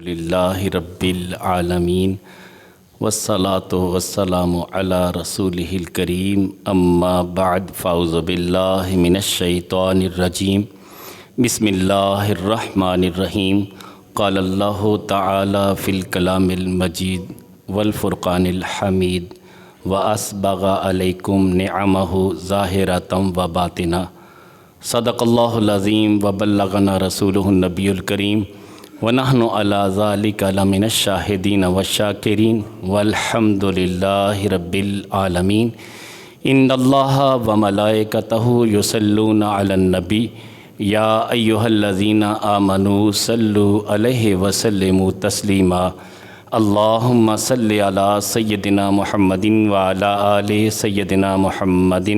للہ رب العالمین والصلاة والسلام علی رسولہ الکریم اما بعد فاعوذ باللہ من الشیطان الرجیم بسم اللہ الرحمن الرحیم قال اللہ تعالی فی الکلام المجید والفرقان الحمید واسبغ علیکم نعمہ ظاہرۃ و باطنہ صدق اللہ العظیم وبلغنا رسولہ النبی الکریم ونحن علی ذلک لمن الشاہدین والشاکرین والحمد للہ رب العالمین ان اللہ وملائکتہ یصلون علی النبی یا ایہا الذین آمنوا صلوا علیہ وسلموا تسلیما اللہم صلی علی سیدنا محمد وعلی آل سیدنا محمد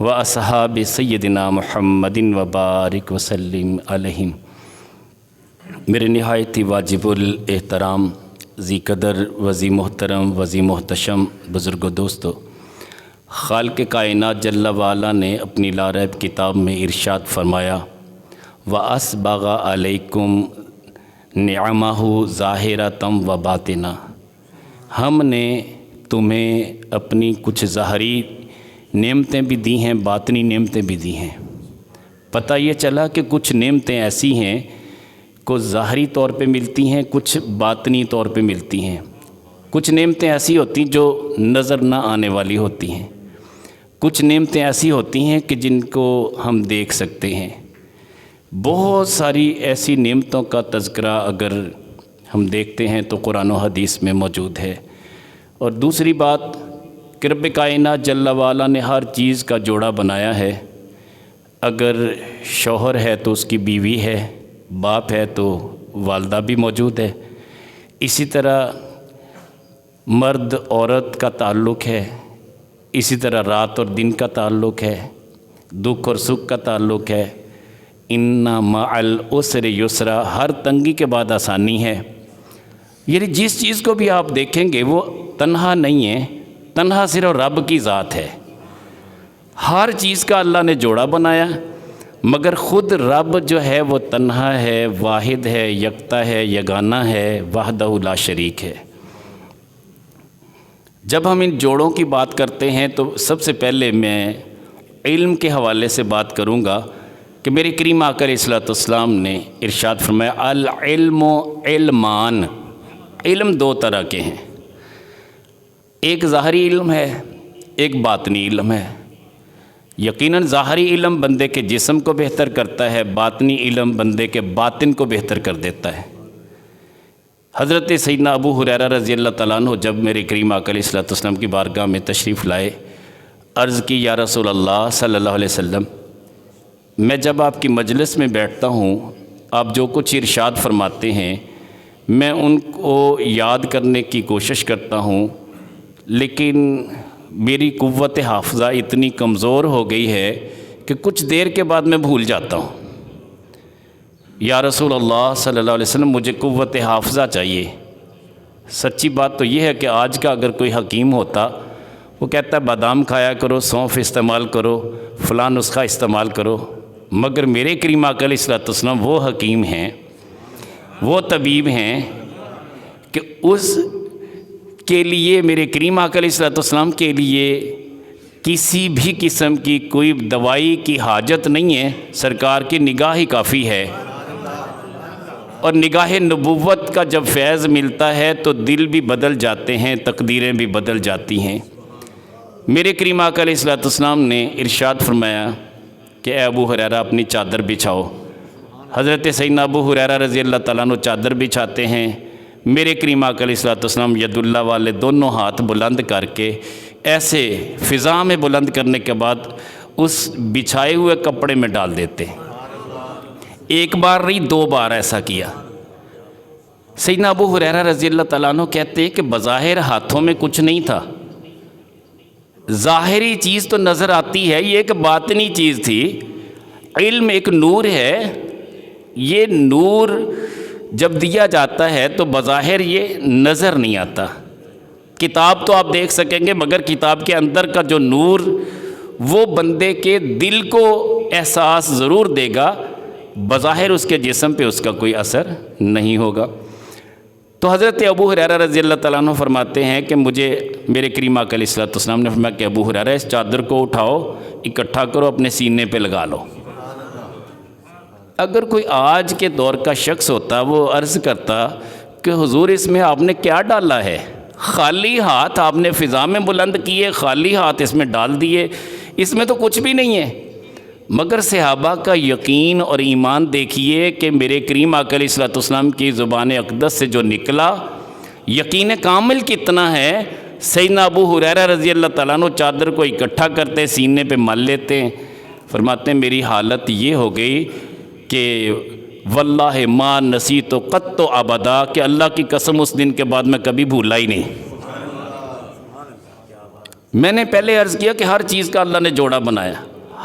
واصحاب سیدنا محمد وبارک وسلم علیہم۔ میرے نہایت ہی واجب الاحترام ذی قدر وذی محترم وذی محتشم بزرگ و دوستو، خالق کائنات جل وعلا نے اپنی لاریب کتاب میں ارشاد فرمایا وَأَسْبَغَ عَلَيْكُمْ نِعَمَهُ ظَاہِرَةً وَبَاطِنًا، ہم نے تمہیں اپنی کچھ ظاہری نعمتیں بھی دی ہیں، باطنی نعمتیں بھی دی ہیں۔ پتہ یہ چلا کہ کچھ نعمتیں ایسی ہیں کچھ ظاہری طور پہ ملتی ہیں، کچھ باطنی طور پہ ملتی ہیں۔ کچھ نعمتیں ایسی ہوتی ہیں جو نظر نہ آنے والی ہوتی ہیں، کچھ نعمتیں ایسی ہوتی ہیں کہ جن کو ہم دیکھ سکتے ہیں۔ بہت ساری ایسی نعمتوں کا تذکرہ اگر ہم دیکھتے ہیں تو قرآن و حدیث میں موجود ہے۔ اور دوسری بات کہ رب کائنات جل وعلا نے ہر چیز کا جوڑا بنایا ہے۔ اگر شوہر ہے تو اس کی بیوی ہے، باپ ہے تو والدہ بھی موجود ہے، اسی طرح مرد عورت کا تعلق ہے، اسی طرح رات اور دن کا تعلق ہے، دکھ اور سکھ کا تعلق ہے۔ ان مع العسر یسرا، ہر تنگی کے بعد آسانی ہے۔ یعنی جس چیز کو بھی آپ دیکھیں گے وہ تنہا نہیں ہے، تنہا صرف رب کی ذات ہے۔ ہر چیز کا اللہ نے جوڑا بنایا، مگر خود رب جو ہے وہ تنہا ہے، واحد ہے، یکتا ہے، یگانہ ہے، وحدہ لا شریک ہے۔ جب ہم ان جوڑوں کی بات کرتے ہیں تو سب سے پہلے میں علم کے حوالے سے بات کروں گا کہ میرے کریم آقا علیہ الصلوۃ والسلام نے ارشاد فرمایا العلم علمان، علم دو طرح کے ہیں، ایک ظاہری علم ہے، ایک باطنی علم ہے۔ یقیناً ظاہری علم بندے کے جسم کو بہتر کرتا ہے، باطنی علم بندے کے باطن کو بہتر کر دیتا ہے۔ حضرت سیدنا ابو ہریرہ رضی اللہ تعالیٰ عنہ جب میرے کریم آقا علیہ الصلوۃ والسلام کی بارگاہ میں تشریف لائے، عرض کی یا رسول اللہ صلی اللہ علیہ وسلم، میں جب آپ کی مجلس میں بیٹھتا ہوں، آپ جو کچھ ارشاد فرماتے ہیں میں ان کو یاد کرنے کی کوشش کرتا ہوں، لیکن میری قوت حافظہ اتنی کمزور ہو گئی ہے کہ کچھ دیر کے بعد میں بھول جاتا ہوں۔ یا رسول اللہ صلی اللہ علیہ وسلم، مجھے قوت حافظہ چاہیے۔ سچی بات تو یہ ہے کہ آج کا اگر کوئی حکیم ہوتا وہ کہتا ہے بادام کھایا کرو، سونف استعمال کرو، فلاں نسخہ استعمال کرو، مگر میرے کریم آقا علیہ الصلوۃ والسلام وہ حکیم ہیں، وہ طبیب ہیں کہ اس کے لیے، میرے کریم آقا علیہ الصلوۃ والسلام کے لیے کسی بھی قسم کی کوئی دوائی کی حاجت نہیں ہے، سرکار کی نگاہ ہی کافی ہے۔ اور نگاہ نبوت کا جب فیض ملتا ہے تو دل بھی بدل جاتے ہیں، تقدیریں بھی بدل جاتی ہیں۔ میرے کریم آقا علیہ الصلوۃ والسلام نے ارشاد فرمایا کہ اے ابو ہریرہ اپنی چادر بچھاؤ۔ حضرت سیدنا ابو ہریرہ رضی اللہ تعالیٰ عنہ چادر بچھاتے ہیں، میرے کریم آقا علیہ الصلوۃ والسلام ید اللہ والے دونوں ہاتھ بلند کر کے ایسے فضا میں بلند کرنے کے بعد اس بچھائے ہوئے کپڑے میں ڈال دیتے۔ ایک بار نہیں، دو بار ایسا کیا۔ سیدنا ابو ہریرہ رضی اللہ تعالیٰ عنہ کہتے ہیں کہ بظاہر ہاتھوں میں کچھ نہیں تھا، ظاہری چیز تو نظر آتی ہے، یہ ایک باطنی چیز تھی۔ علم ایک نور ہے، یہ نور جب دیا جاتا ہے تو بظاہر یہ نظر نہیں آتا۔ کتاب تو آپ دیکھ سکیں گے، مگر کتاب کے اندر کا جو نور وہ بندے کے دل کو احساس ضرور دے گا، بظاہر اس کے جسم پہ اس کا کوئی اثر نہیں ہوگا۔ تو حضرت ابو ہریرہ رضی اللہ تعالیٰ عنہ فرماتے ہیں کہ مجھے میرے کریم آقا علیہ الصلوۃ والسلام نے فرمایا کہ ابو ہریرہ اس چادر کو اٹھاؤ، اکٹھا کرو، اپنے سینے پہ لگا لو۔ اگر کوئی آج کے دور کا شخص ہوتا وہ عرض کرتا کہ حضور اس میں آپ نے کیا ڈالا ہے، خالی ہاتھ آپ نے فضا میں بلند کیے، خالی ہاتھ اس میں ڈال دیے، اس میں تو کچھ بھی نہیں ہے۔ مگر صحابہ کا یقین اور ایمان دیکھیے کہ میرے کریم آقا علیہ الصلوۃ والسلام کی زبان اقدس سے جو نکلا، یقین کامل کتنا ہے۔ سیدنا ابو ہریرہ رضی اللہ تعالیٰ عنہ چادر کو اکٹھا کرتے، سینے پہ مل لیتے ہیں، فرماتے ہیں میری حالت یہ ہو گئی کہ واللہ ما نسیت قط ابدا، کہ اللہ کی قسم اس دن کے بعد میں کبھی بھولا ہی نہیں۔ میں نے پہلے عرض کیا کہ ہر چیز کا اللہ نے جوڑا بنایا،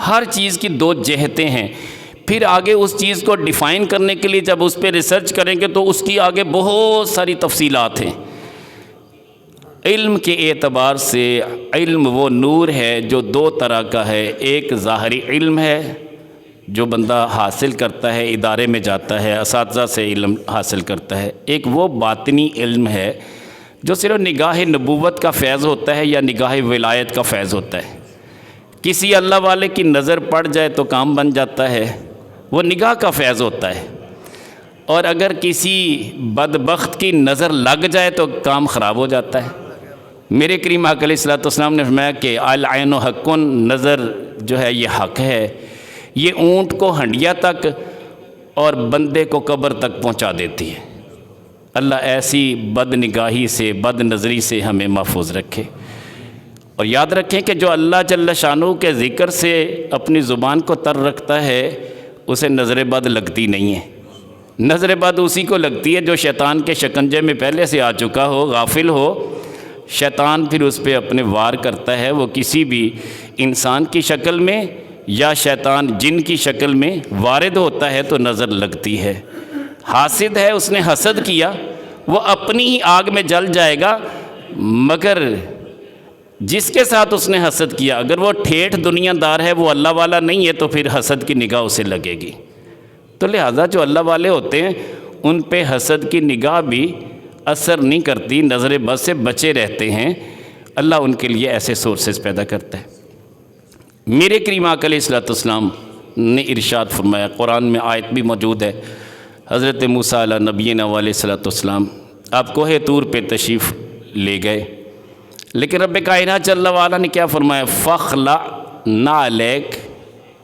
ہر چیز کی دو جہتیں ہیں، پھر آگے اس چیز کو ڈیفائن کرنے کے لیے جب اس پہ ریسرچ کریں گے تو اس کی آگے بہت ساری تفصیلات ہیں۔ علم کے اعتبار سے علم وہ نور ہے جو دو طرح کا ہے، ایک ظاہری علم ہے جو بندہ حاصل کرتا ہے، ادارے میں جاتا ہے، اساتذہ سے علم حاصل کرتا ہے، ایک وہ باطنی علم ہے جو صرف نگاہ نبوت کا فیض ہوتا ہے یا نگاہ ولایت کا فیض ہوتا ہے۔ کسی اللہ والے کی نظر پڑ جائے تو کام بن جاتا ہے، وہ نگاہ کا فیض ہوتا ہے، اور اگر کسی بدبخت کی نظر لگ جائے تو کام خراب ہو جاتا ہے۔ میرے کریم آقا علیہ الصلوۃ والسلام نے فرمایا کہ العین حق، نظر جو ہے یہ حق ہے، یہ اونٹ کو ہنڈیا تک اور بندے کو قبر تک پہنچا دیتی ہے۔ اللہ ایسی بد نگاہی سے، بد نظری سے ہمیں محفوظ رکھے، اور یاد رکھیں کہ جو اللہ جل شانہ کے ذکر سے اپنی زبان کو تر رکھتا ہے اسے نظر بد لگتی نہیں ہے۔ نظر بد اسی کو لگتی ہے جو شیطان کے شکنجے میں پہلے سے آ چکا ہو، غافل ہو، شیطان پھر اس پہ اپنے وار کرتا ہے، وہ کسی بھی انسان کی شکل میں یا شیطان جن کی شکل میں وارد ہوتا ہے تو نظر لگتی ہے۔ حاسد ہے، اس نے حسد کیا، وہ اپنی ہی آگ میں جل جائے گا، مگر جس کے ساتھ اس نے حسد کیا اگر وہ ٹھیٹھ دنیا دار ہے، وہ اللہ والا نہیں ہے، تو پھر حسد کی نگاہ اسے لگے گی۔ تو لہٰذا جو اللہ والے ہوتے ہیں ان پہ حسد کی نگاہ بھی اثر نہیں کرتی، نظر بد سے بچے رہتے ہیں، اللہ ان کے لیے ایسے سورسز پیدا کرتا ہے۔ میرے کریم آقا علیہ الصلوۃ والسلام نے ارشاد فرمایا، قرآن میں آیت بھی موجود ہے، حضرت موسیٰ علیہ نبینا علیہ الصلوۃ والسلام آپ کوہ طور پہ تشریف لے گئے، لیکن رب کائنات جل وعلا نے کیا فرمایا، فَاخْلَعْ نَعْلَيْكَ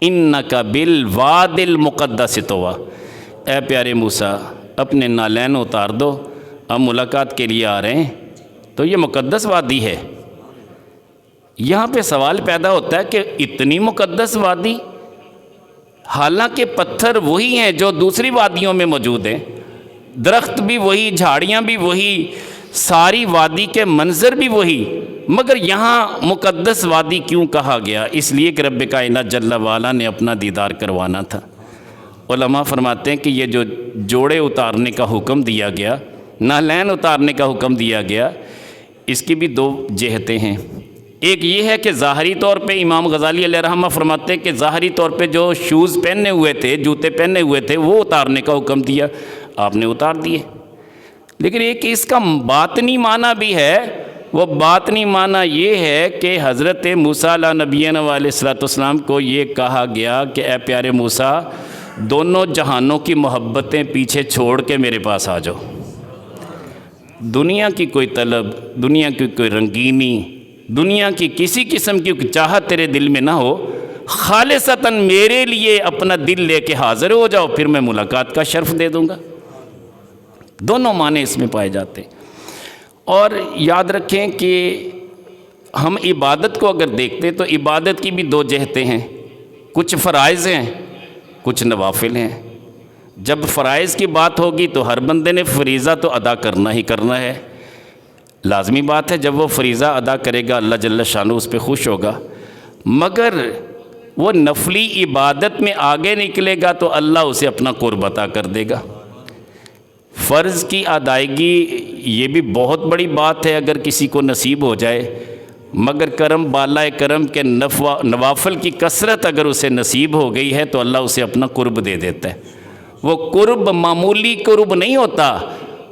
إِنَّكَ بِالْوَادِ الْمُقَدَّسِ طُوًى، اے پیارے موسیٰ اپنے نالین اتار دو، اب ملاقات کے لیے آ رہے ہیں، تو یہ مقدس وادی ہے۔ یہاں پہ سوال پیدا ہوتا ہے کہ اتنی مقدس وادی، حالانکہ پتھر وہی ہیں جو دوسری وادیوں میں موجود ہیں، درخت بھی وہی، جھاڑیاں بھی وہی، ساری وادی کے منظر بھی وہی، مگر یہاں مقدس وادی کیوں کہا گیا؟ اس لیے کہ رب کائنات جل وعلا نے اپنا دیدار کروانا تھا۔ علماء فرماتے ہیں کہ یہ جو جوڑے اتارنے کا حکم دیا گیا، نالین اتارنے کا حکم دیا گیا، اس کی بھی دو جہتیں ہیں۔ ایک یہ ہے کہ ظاہری طور پہ امام غزالی علیہ رحمہ فرماتے ہیں کہ ظاہری طور پہ جو شوز پہنے ہوئے تھے، جوتے پہنے ہوئے تھے، وہ اتارنے کا حکم دیا، آپ نے اتار دیے۔ لیکن ایک اس کا باطنی معنی بھی ہے، وہ باطنی معنی یہ ہے کہ حضرت موسیٰ علیہ نبینا علیہ الصلوۃ والسلام کو یہ کہا گیا کہ اے پیارے موسیٰ دونوں جہانوں کی محبتیں پیچھے چھوڑ کے میرے پاس آ جاؤ۔ دنیا کی کوئی طلب، دنیا کی کوئی رنگینی، دنیا کی کسی قسم کی چاہت تیرے دل میں نہ ہو، خالصتاً میرے لیے اپنا دل لے کے حاضر ہو جاؤ، پھر میں ملاقات کا شرف دے دوں گا۔ دونوں معنی اس میں پائے جاتے ہیں۔ اور یاد رکھیں کہ ہم عبادت کو اگر دیکھتے تو عبادت کی بھی دو جہتیں ہیں، کچھ فرائض ہیں، کچھ نوافل ہیں۔ جب فرائض کی بات ہوگی تو ہر بندے نے فریضہ تو ادا کرنا ہی کرنا ہے، لازمی بات ہے، جب وہ فریضہ ادا کرے گا اللہ جل شانہ اس پہ خوش ہوگا، مگر وہ نفلی عبادت میں آگے نکلے گا تو اللہ اسے اپنا قرب عطا کر دے گا۔ فرض کی ادائیگی یہ بھی بہت بڑی بات ہے اگر کسی کو نصیب ہو جائے، مگر کرم بالائے کرم کے نوافل کی کثرت اگر اسے نصیب ہو گئی ہے تو اللہ اسے اپنا قرب دے دیتا ہے۔ وہ قرب معمولی قرب نہیں ہوتا،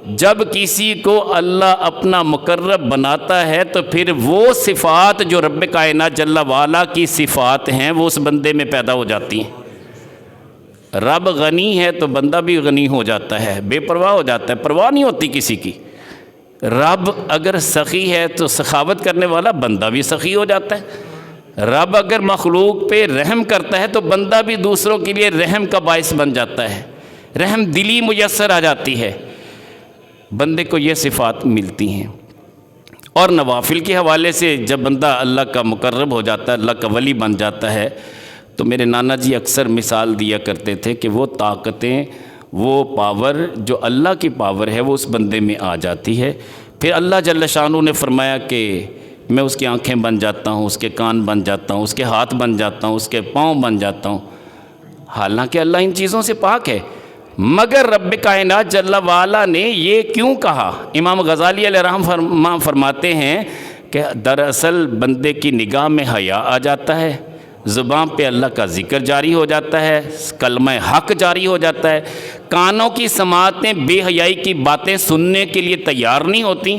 جب کسی کو اللہ اپنا مقرب بناتا ہے تو پھر وہ صفات جو رب کائنات جل وعلا کی صفات ہیں وہ اس بندے میں پیدا ہو جاتی ہیں۔ رب غنی ہے تو بندہ بھی غنی ہو جاتا ہے، بے پرواہ ہو جاتا ہے، پرواہ نہیں ہوتی کسی کی۔ رب اگر سخی ہے تو سخاوت کرنے والا بندہ بھی سخی ہو جاتا ہے۔ رب اگر مخلوق پہ رحم کرتا ہے تو بندہ بھی دوسروں کے لیے رحم کا باعث بن جاتا ہے، رحم دلی میسر آ جاتی ہے، بندے کو یہ صفات ملتی ہیں۔ اور نوافل کے حوالے سے جب بندہ اللہ کا مقرب ہو جاتا ہے، اللہ کا ولی بن جاتا ہے، تو میرے نانا جی اکثر مثال دیا کرتے تھے کہ وہ طاقتیں، وہ پاور جو اللہ کی پاور ہے وہ اس بندے میں آ جاتی ہے۔ پھر اللہ جل شانہ نے فرمایا کہ میں اس کی آنکھیں بن جاتا ہوں، اس کے کان بن جاتا ہوں، اس کے ہاتھ بن جاتا ہوں، اس کے پاؤں بن جاتا ہوں۔ حالانکہ اللہ ان چیزوں سے پاک ہے، مگر رب کائنات جل وعلا نے یہ کیوں کہا؟ امام غزالی علیہ رحمہ فرماتے ہیں کہ دراصل بندے کی نگاہ میں حیا آ جاتا ہے، زبان پہ اللہ کا ذکر جاری ہو جاتا ہے، کلمہ حق جاری ہو جاتا ہے، کانوں کی سماعتیں بے حیائی کی باتیں سننے کے لیے تیار نہیں ہوتی،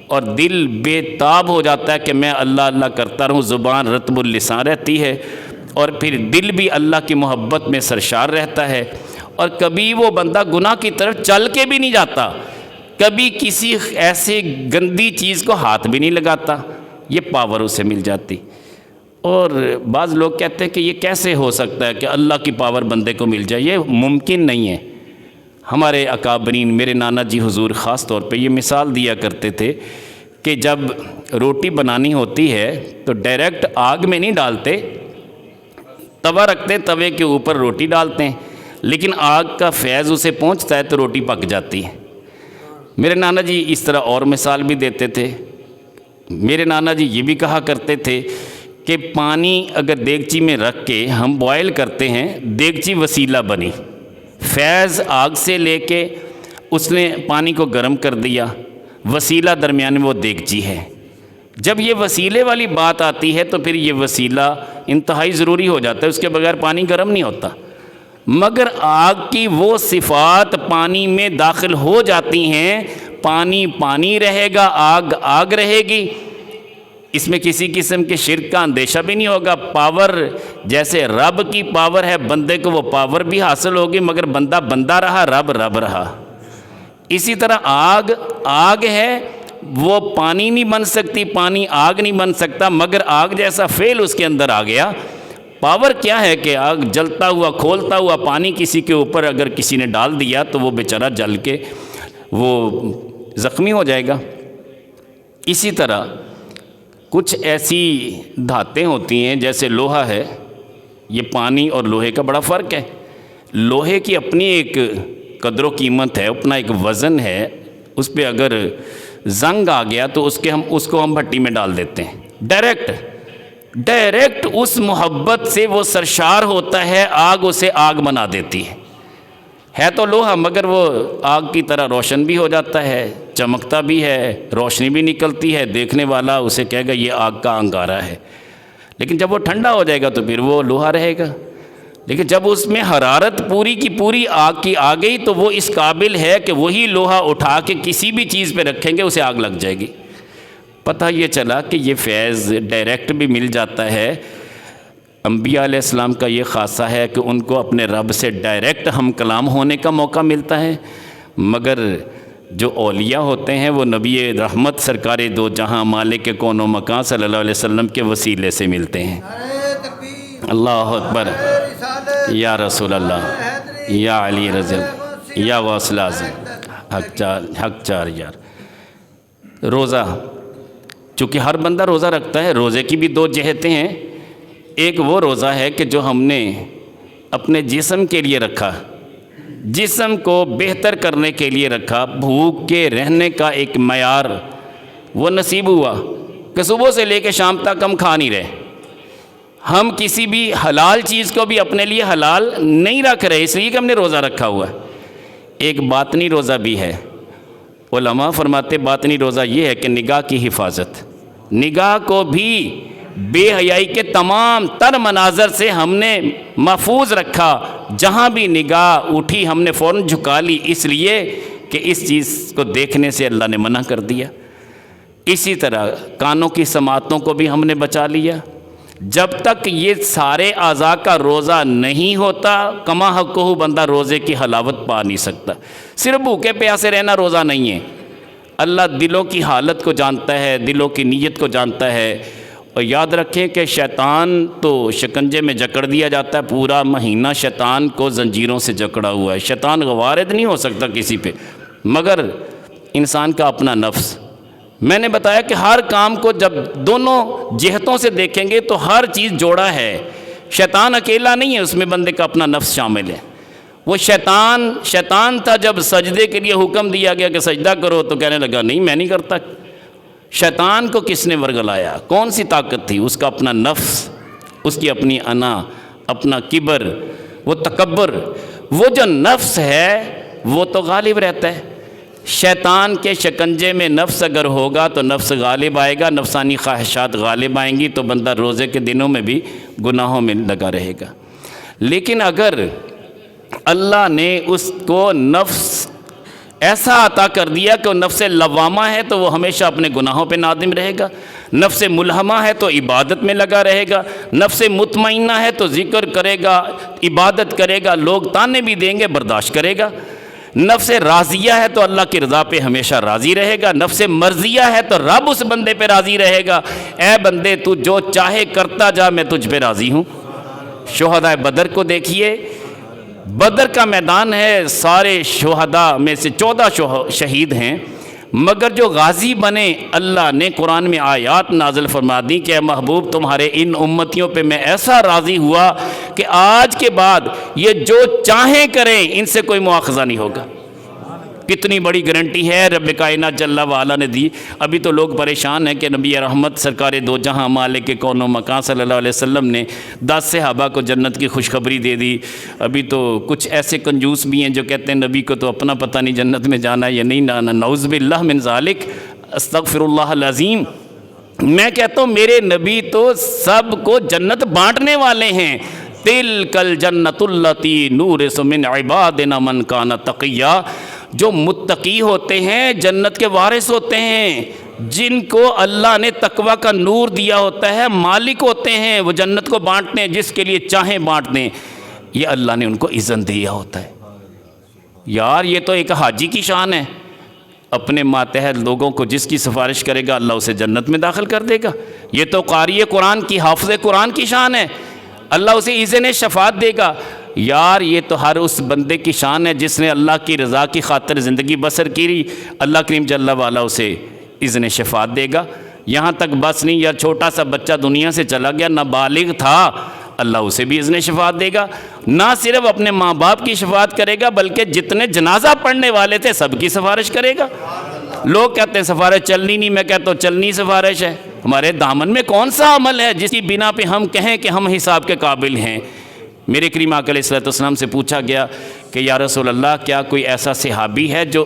اور دل بے تاب ہو جاتا ہے کہ میں اللہ اللہ کرتا رہوں، زبان رطب اللسان رہتی ہے، اور پھر دل بھی اللہ کی محبت میں سرشار رہتا ہے، اور کبھی وہ بندہ گناہ کی طرف چل کے بھی نہیں جاتا، کبھی کسی ایسے گندی چیز کو ہاتھ بھی نہیں لگاتا، یہ پاور اسے مل جاتی۔ اور بعض لوگ کہتے ہیں کہ یہ کیسے ہو سکتا ہے کہ اللہ کی پاور بندے کو مل جائے؟ یہ ممکن نہیں ہے۔ ہمارے اکابرین، میرے نانا جی حضور خاص طور پہ یہ مثال دیا کرتے تھے کہ جب روٹی بنانی ہوتی ہے تو ڈائریکٹ آگ میں نہیں ڈالتے، توا رکھتے ہیں، توے کے اوپر روٹی ڈالتے ہیں، لیکن آگ کا فیض اسے پہنچتا ہے تو روٹی پک جاتی ہے۔ میرے نانا جی اس طرح اور مثال بھی دیتے تھے۔ میرے نانا جی یہ بھی کہا کرتے تھے کہ پانی اگر دیگچی میں رکھ کے ہم بوائل کرتے ہیں، دیگچی وسیلہ بنی، فیض آگ سے لے کے اس نے پانی کو گرم کر دیا، وسیلہ درمیان میں وہ دیگچی ہے۔ جب یہ وسیلے والی بات آتی ہے تو پھر یہ وسیلہ انتہائی ضروری ہو جاتا ہے، اس کے بغیر پانی گرم نہیں ہوتا۔ مگر آگ کی وہ صفات پانی میں داخل ہو جاتی ہیں، پانی پانی رہے گا، آگ آگ رہے گی، اس میں کسی قسم کے شرک کا اندیشہ بھی نہیں ہوگا۔ پاور جیسے رب کی پاور ہے، بندے کو وہ پاور بھی حاصل ہوگی، مگر بندہ بندہ رہا، رب رب رہا۔ اسی طرح آگ آگ ہے، وہ پانی نہیں بن سکتی، پانی آگ نہیں بن سکتا، مگر آگ جیسا فعل اس کے اندر آ گیا۔ پاور کیا ہے کہ آگ جلتا ہوا کھولتا ہوا پانی کسی کے اوپر اگر کسی نے ڈال دیا تو وہ بیچارہ جل کے وہ زخمی ہو جائے گا۔ اسی طرح کچھ ایسی دھاتیں ہوتی ہیں جیسے لوہا ہے، یہ پانی اور لوہے کا بڑا فرق ہے۔ لوہے کی اپنی ایک قدر و قیمت ہے، اپنا ایک وزن ہے، اس پہ اگر زنگ آ گیا تو اس کو ہم بھٹی میں ڈال دیتے ہیں، ڈائریکٹ اس محبت سے وہ سرشار ہوتا ہے، آگ اسے آگ بنا دیتی ہے تو لوہا، مگر وہ آگ کی طرح روشن بھی ہو جاتا ہے، چمکتا بھی ہے، روشنی بھی نکلتی ہے، دیکھنے والا اسے کہے گا یہ آگ کا انگارہ ہے۔ لیکن جب وہ ٹھنڈا ہو جائے گا تو پھر وہ لوہا رہے گا۔ لیکن جب اس میں حرارت پوری کی پوری آگ کی آ گئی تو وہ اس قابل ہے کہ وہی لوہا اٹھا کے کسی بھی چیز پہ رکھیں گے اسے آگ لگ جائے گی۔ پتہ یہ چلا کہ یہ فیض ڈائریکٹ بھی مل جاتا ہے۔ انبیاء علیہ السلام کا یہ خاصہ ہے کہ ان کو اپنے رب سے ڈائریکٹ ہم کلام ہونے کا موقع ملتا ہے، مگر جو اولیاء ہوتے ہیں وہ نبی رحمت سرکار دو جہاں مالک کون و مکان صلی اللہ علیہ وسلم کے وسیلے سے ملتے ہیں۔ اللہ اکبر، یا رسول اللہ، یا علی رضی اللہ، یا واصل اعظم، حق چار یار۔ روزہ، چونکہ ہر بندہ روزہ رکھتا ہے، روزے کی بھی دو جہتیں ہیں۔ ایک وہ روزہ ہے کہ جو ہم نے اپنے جسم کے لیے رکھا، جسم کو بہتر کرنے کے لیے رکھا، بھوک کے رہنے کا ایک معیار وہ نصیب ہوا کہ صبح سے لے کے شام تک ہم کھا نہیں رہے، ہم کسی بھی حلال چیز کو بھی اپنے لیے حلال نہیں رکھ رہے، اس لیے کہ ہم نے روزہ رکھا ہوا ہے۔ ایک باطنی روزہ بھی ہے، علماء فرماتے باطنی روزہ یہ ہے کہ نگاہ کی حفاظت، نگاہ کو بھی بے حیائی کے تمام تر مناظر سے ہم نے محفوظ رکھا، جہاں بھی نگاہ اٹھی ہم نے فوراً جھکا لی، اس لیے کہ اس چیز کو دیکھنے سے اللہ نے منع کر دیا۔ اسی طرح کانوں کی سماعتوں کو بھی ہم نے بچا لیا۔ جب تک یہ سارے اعضاء کا روزہ نہیں ہوتا کما حقہ بندہ روزے کی حلاوت پا نہیں سکتا۔ صرف بھوکے پیاسے رہنا روزہ نہیں ہے، اللہ دلوں کی حالت کو جانتا ہے، دلوں کی نیت کو جانتا ہے۔ اور یاد رکھیں کہ شیطان تو شکنجے میں جکڑ دیا جاتا ہے، پورا مہینہ شیطان کو زنجیروں سے جکڑا ہوا ہے، شیطان وارد نہیں ہو سکتا کسی پہ، مگر انسان کا اپنا نفس۔ میں نے بتایا کہ ہر کام کو جب دونوں جہتوں سے دیکھیں گے تو ہر چیز جوڑا ہے، شیطان اکیلا نہیں ہے، اس میں بندے کا اپنا نفس شامل ہے۔ وہ شیطان تھا، جب سجدے کے لیے حکم دیا گیا کہ سجدہ کرو تو کہنے لگا نہیں میں نہیں کرتا۔ شیطان کو کس نے ورگلایا؟ کون سی طاقت تھی؟ اس کا اپنا نفس، اس کی اپنی انا، اپنا کبر، وہ تکبر۔ وہ جو نفس ہے وہ تو غالب رہتا ہے۔ شیطان کے شکنجے میں نفس اگر ہوگا تو نفس غالب آئے گا، نفسانی خواہشات غالب آئیں گی تو بندہ روزے کے دنوں میں بھی گناہوں میں لگا رہے گا۔ لیکن اگر اللہ نے اس کو نفس ایسا عطا کر دیا کہ وہ نفس لوامہ ہے تو وہ ہمیشہ اپنے گناہوں پہ نادم رہے گا، نفس ملہمہ ہے تو عبادت میں لگا رہے گا، نفس مطمئنہ ہے تو ذکر کرے گا، عبادت کرے گا، لوگ تانے بھی دیں گے برداشت کرے گا، نفس راضیہ ہے تو اللہ کی رضا پہ ہمیشہ راضی رہے گا، نفس مرضیہ ہے تو رب اس بندے پہ راضی رہے گا، اے بندے تو جو چاہے کرتا جا میں تجھ پہ راضی ہوں۔ شہداء بدر کو دیکھیے، بدر کا میدان ہے، سارے شہداء میں سے 14 شہید ہیں، مگر جو غازی بنے اللہ نے قرآن میں آیات نازل فرما دی کہ اے محبوب تمہارے ان امتیوں پہ میں ایسا راضی ہوا کہ آج کے بعد یہ جو چاہیں کریں ان سے کوئی مواخذہ نہیں ہوگا۔ کتنی بڑی گارنٹی ہے رب کائنات جل وعلا نے دی۔ ابھی تو لوگ پریشان ہیں کہ نبی رحمت سرکار دو جہاں مالک کون و مکان صلی اللہ علیہ وسلم نے 10 صحابہ کو جنت کی خوشخبری دے دی۔ ابھی تو کچھ ایسے کنجوس بھی ہیں جو کہتے ہیں نبی کو تو اپنا پتہ نہیں جنت میں جانا ہے یا نہیں جانا، نعوذ باللہ من ذالک، استغفر اللہ العظیم۔ میں کہتا ہوں میرے نبی تو سب کو جنت بانٹنے والے ہیں۔ تلک الجنت التی نورث من عبادنا من کان تقیا، جو متقی ہوتے ہیں جنت کے وارث ہوتے ہیں، جن کو اللہ نے تقوی کا نور دیا ہوتا ہے، مالک ہوتے ہیں، وہ جنت کو بانٹتے ہیں، جس کے لیے چاہیں بانٹ دیں، یہ اللہ نے ان کو اذن دیا ہوتا ہے۔ یار یہ تو ایک حاجی کی شان ہے، اپنے ماتحت لوگوں کو جس کی سفارش کرے گا اللہ اسے جنت میں داخل کر دے گا۔ یہ تو قاری قرآن کی، حافظ قرآن کی شان ہے، اللہ اسے اذن شفاعت دے گا۔ یار یہ تو ہر اس بندے کی شان ہے جس نے اللہ کی رضا کی خاطر زندگی بسر کی، اللہ کریم جل وعلا اسے اذن شفاعت دے گا۔ یہاں تک بس نہیں، یار چھوٹا سا بچہ دنیا سے چلا گیا، نابالغ تھا، اللہ اسے بھی اذن شفاعت دے گا۔ نہ صرف اپنے ماں باپ کی شفاعت کرے گا بلکہ جتنے جنازہ پڑھنے والے تھے سب کی سفارش کرے گا۔ لوگ کہتے ہیں سفارش چلنی نہیں، میں کہتا ہوں چلنی سفارش ہے۔ ہمارے دامن میں کون سا عمل ہے جس کی بنا پہ ہم کہیں کہ ہم حساب کے قابل ہیں؟ میرے کریم آقا علیہ السلام سے پوچھا گیا کہ یا رسول اللہ کیا کوئی ایسا صحابی ہے جو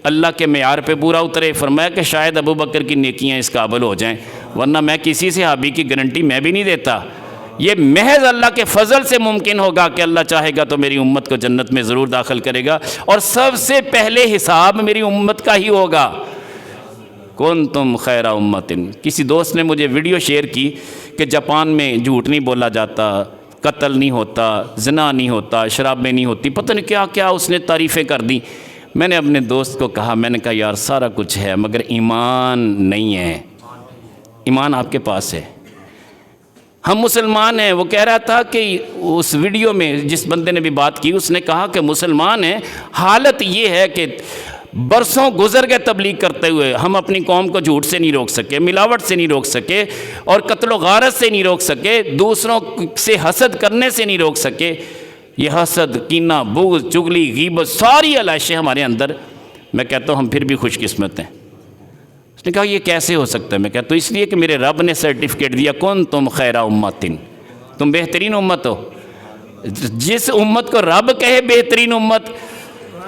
اللہ کے معیار پہ پورا اترے؟ فرمایا کہ شاید ابو بکر کی نیکیاں اس قابل ہو جائیں، ورنہ میں کسی صحابی کی گارنٹی میں بھی نہیں دیتا۔ یہ محض اللہ کے فضل سے ممکن ہوگا کہ اللہ چاہے گا تو میری امت کو جنت میں ضرور داخل کرے گا، اور سب سے پہلے حساب میری امت کا ہی ہوگا۔ کنتم خیر امت۔ کسی دوست نے مجھے ویڈیو شیئر کی کہ جاپان میں جھوٹ نہیں بولا جاتا، قتل نہیں ہوتا، زنا نہیں ہوتا، شرابیں نہیں ہوتی، پتہ نہیں کیا کیا اس نے تعریفیں کر دی۔ میں نے اپنے دوست کو کہا، میں نے کہا یار سارا کچھ ہے مگر ایمان نہیں ہے۔ ایمان آپ کے پاس ہے، ہم مسلمان ہیں۔ وہ کہہ رہا تھا کہ اس ویڈیو میں جس بندے نے بھی بات کی اس نے کہا کہ مسلمان ہیں، حالت یہ ہے کہ برسوں گزر گئے تبلیغ کرتے ہوئے، ہم اپنی قوم کو جھوٹ سے نہیں روک سکے، ملاوٹ سے نہیں روک سکے، اور قتل و غارت سے نہیں روک سکے، دوسروں سے حسد کرنے سے نہیں روک سکے۔ یہ حسد، کینہ، بغض، چغلی، غیبت، ساری علائشیں ہمارے اندر۔ میں کہتا ہوں ہم پھر بھی خوش قسمت ہیں۔ اس نے کہا یہ کیسے ہو سکتا ہے؟ میں کہتا ہوں اس لیے کہ میرے رب نے سرٹیفکیٹ دیا، کنتم خیر امت، تم بہترین امت ہو۔ جس امت کو رب کہے بہترین امت،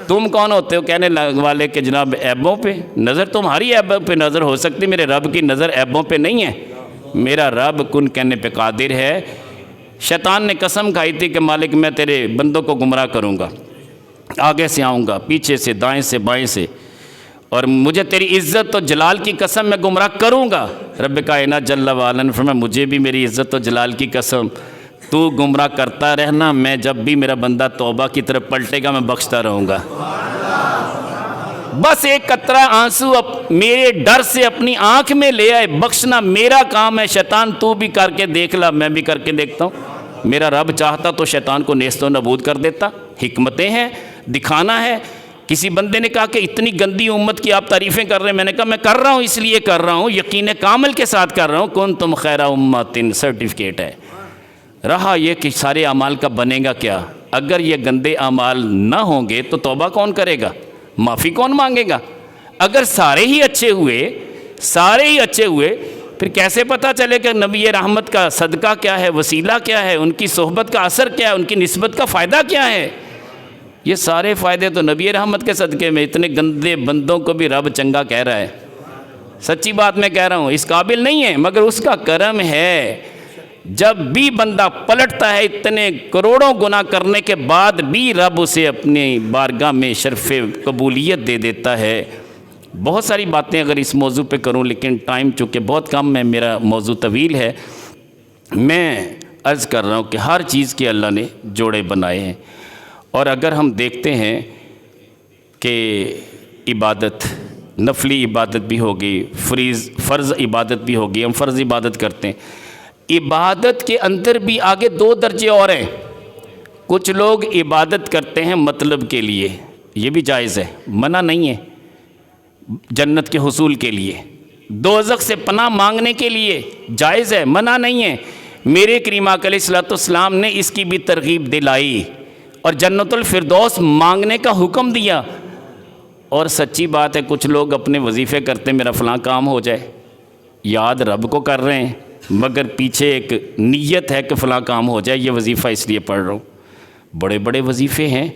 تم کون ہوتے ہو کہنے والے کہ جناب عیبوں پہ نظر؟ تمہاری عیبوں پہ نظر ہو سکتی، میرے رب کی نظر عیبوں پہ نہیں ہے۔ میرا رب کن کہنے پہ قادر ہے۔ شیطان نے قسم کھائی تھی کہ مالک میں تیرے بندوں کو گمراہ کروں گا، آگے سے آؤں گا، پیچھے سے، دائیں سے، بائیں سے، اور مجھے تیری عزت و جلال کی قسم میں گمراہ کروں گا۔ رب کائنات جل وعلا نے فرمایا مجھے بھی میری عزت و جلال کی قسم، تو گمراہ کرتا رہنا، میں جب بھی میرا بندہ توبہ کی طرف پلٹے گا میں بخشتا رہوں گا۔ بس ایک قطرہ آنسو میرے ڈر سے اپنی آنکھ میں لے آئے، بخشنا میرا کام ہے، شیطان تو بھی کر کے دیکھ لا، میں بھی کر کے دیکھتا ہوں۔ میرا رب چاہتا تو شیطان کو نیست و نابود کر دیتا، حکمتیں ہیں، دکھانا ہے۔ کسی بندے نے کہا کہ اتنی گندی امت کی آپ تعریفیں کر رہے ہیں، میں نے کہا میں کر رہا ہوں اس لیے کر رہا ہوں، یقین کامل کے ساتھ کر رہا ہوں، کنتم خیر امت، سرٹیفکیٹ ہے۔ رہا یہ کہ سارے اعمال کا بنے گا کیا؟ اگر یہ گندے اعمال نہ ہوں گے تو توبہ کون کرے گا؟ معافی کون مانگے گا؟ اگر سارے ہی اچھے ہوئے پھر کیسے پتہ چلے کہ نبی رحمت کا صدقہ کیا ہے، وسیلہ کیا ہے، ان کی صحبت کا اثر کیا ہے، ان کی نسبت کا فائدہ کیا ہے؟ یہ سارے فائدے تو نبی رحمت کے صدقے میں، اتنے گندے بندوں کو بھی رب چنگا کہہ رہا ہے۔ سچی بات میں کہہ رہا ہوں، اس قابل نہیں ہے مگر اس کا کرم ہے۔ جب بھی بندہ پلٹتا ہے اتنے کروڑوں گناہ کرنے کے بعد بھی رب اسے اپنی بارگاہ میں شرف قبولیت دے دیتا ہے۔ بہت ساری باتیں اگر اس موضوع پہ کروں لیکن ٹائم چونکہ بہت کم ہے، میرا موضوع طویل ہے، میں عرض کر رہا ہوں کہ ہر چیز کے اللہ نے جوڑے بنائے ہیں، اور اگر ہم دیکھتے ہیں کہ عبادت، نفلی عبادت بھی ہوگی، فرض عبادت بھی ہوگی، ہم فرض عبادت کرتے ہیں، عبادت کے اندر بھی آگے 2 درجے اور ہیں۔ کچھ لوگ عبادت کرتے ہیں مطلب کے لیے، یہ بھی جائز ہے، منع نہیں ہے، جنت کے حصول کے لیے، دوزخ سے پناہ مانگنے کے لیے جائز ہے، منع نہیں ہے۔ میرے کریم آقا علیہ الصلوۃ والسلام نے اس کی بھی ترغیب دلائی اور جنت الفردوس مانگنے کا حکم دیا۔ اور سچی بات ہے کچھ لوگ اپنے وظیفے کرتے میرا فلاں کام ہو جائے، یاد رب کو کر رہے ہیں مگر پیچھے ایک نیت ہے کہ فلاں کام ہو جائے، یہ وظیفہ اس لیے پڑھ رہا ہوں۔ بڑے بڑے وظیفے ہیں،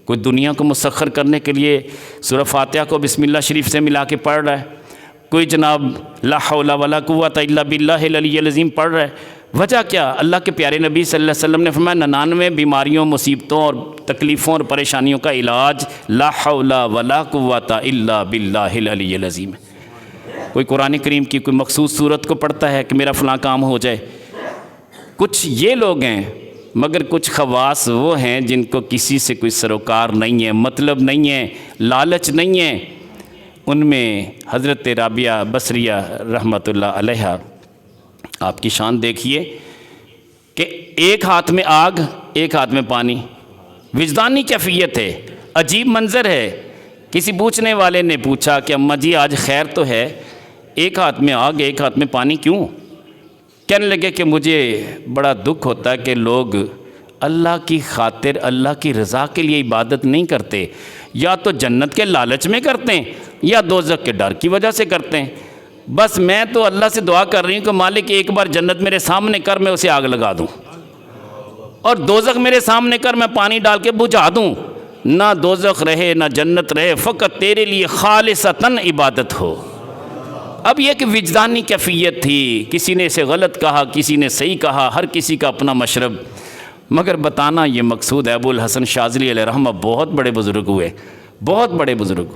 کوئی دنیا کو مسخر کرنے کے لیے سورہ فاتحہ کو بسم اللہ شریف سے ملا کے پڑھ رہا ہے، کوئی جناب لا حول ولا قوۃ الا باللہ العلی العظیم پڑھ رہا ہے۔ وجہ کیا؟ اللہ کے پیارے نبی صلی اللہ علیہ وسلم نے فرمایا 99 بیماریوں، مصیبتوں اور تکلیفوں اور پریشانیوں کا علاج لا حول ولا قوۃ الا باللہ العلی العظیم۔ کوئی قرآن کریم کی کوئی مخصوص صورت کو پڑھتا ہے کہ میرا فلاں کام ہو جائے۔ کچھ یہ لوگ ہیں مگر کچھ خواص وہ ہیں جن کو کسی سے کوئی سروکار نہیں ہے، مطلب نہیں ہے، لالچ نہیں ہے۔ ان میں حضرت رابعہ بصریہ رحمۃ اللہ علیہا، آپ کی شان دیکھیے کہ ایک ہاتھ میں آگ، ایک ہاتھ میں پانی، وجدانی کیفیت ہے، عجیب منظر ہے۔ کسی پوچھنے والے نے پوچھا کہ اماں جی آج خیر تو ہے، ایک ہاتھ میں آگ ایک ہاتھ میں پانی کیوں؟ کہنے لگے کہ مجھے بڑا دکھ ہوتا ہے کہ لوگ اللہ کی خاطر، اللہ کی رضا کے لیے عبادت نہیں کرتے، یا تو جنت کے لالچ میں کرتے ہیں یا دوزخ کے ڈر کی وجہ سے کرتے ہیں۔ بس میں تو اللہ سے دعا کر رہی ہوں کہ مالک ایک بار جنت میرے سامنے کر، میں اسے آگ لگا دوں، اور دوزخ میرے سامنے کر، میں پانی ڈال کے بجھا دوں، نہ دوزخ رہے نہ جنت رہے، فقط تیرے لیے خالصتاً عبادت ہو۔ اب یہ کہ وجدانی کیفیت تھی، کسی نے اسے غلط کہا، کسی نے صحیح کہا، ہر کسی کا اپنا مشرب، مگر بتانا یہ مقصود ہے۔ ابو الحسن شاذلی علیہ رحمہ بہت بڑے بزرگ ہوئے، بہت بڑے بزرگ۔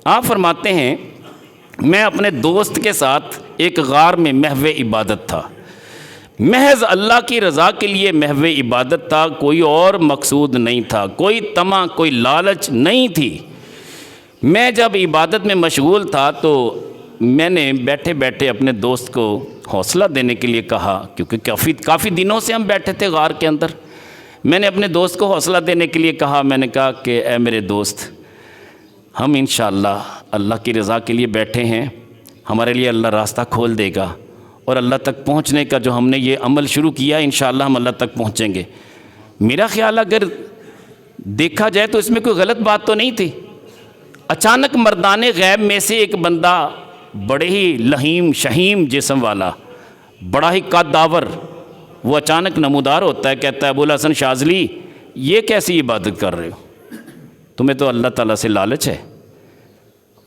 آپ فرماتے ہیں میں اپنے دوست کے ساتھ ایک غار میں محو عبادت تھا، محض اللہ کی رضا کے لیے محو عبادت تھا، کوئی اور مقصود نہیں تھا، کوئی طمع، کوئی لالچ نہیں تھی۔ میں جب عبادت میں مشغول تھا تو میں نے بیٹھے بیٹھے اپنے دوست کو حوصلہ دینے کے لیے کہا، کیونکہ کافی دنوں سے ہم بیٹھے تھے غار کے اندر۔ میں نے اپنے دوست کو حوصلہ دینے کے لیے کہا، میں نے کہا کہ اے میرے دوست، ہم انشاءاللہ اللہ کی رضا کے لیے بیٹھے ہیں، ہمارے لیے اللہ راستہ کھول دے گا، اور اللہ تک پہنچنے کا جو ہم نے یہ عمل شروع کیا انشاءاللہ ہم اللہ تک پہنچیں گے۔ میرا خیال اگر دیکھا جائے تو اس میں کوئی غلط بات تو نہیں تھی۔ اچانک مردان غیب میں سے ایک بندہ، بڑے ہی لہیم شہیم جسم والا، بڑا ہی قدآور، وہ اچانک نمودار ہوتا ہے، کہتا ہے ابو الحسن شاذلی یہ کیسی عبادت کر رہے ہو؟ تمہیں تو اللہ تعالیٰ سے لالچ ہے۔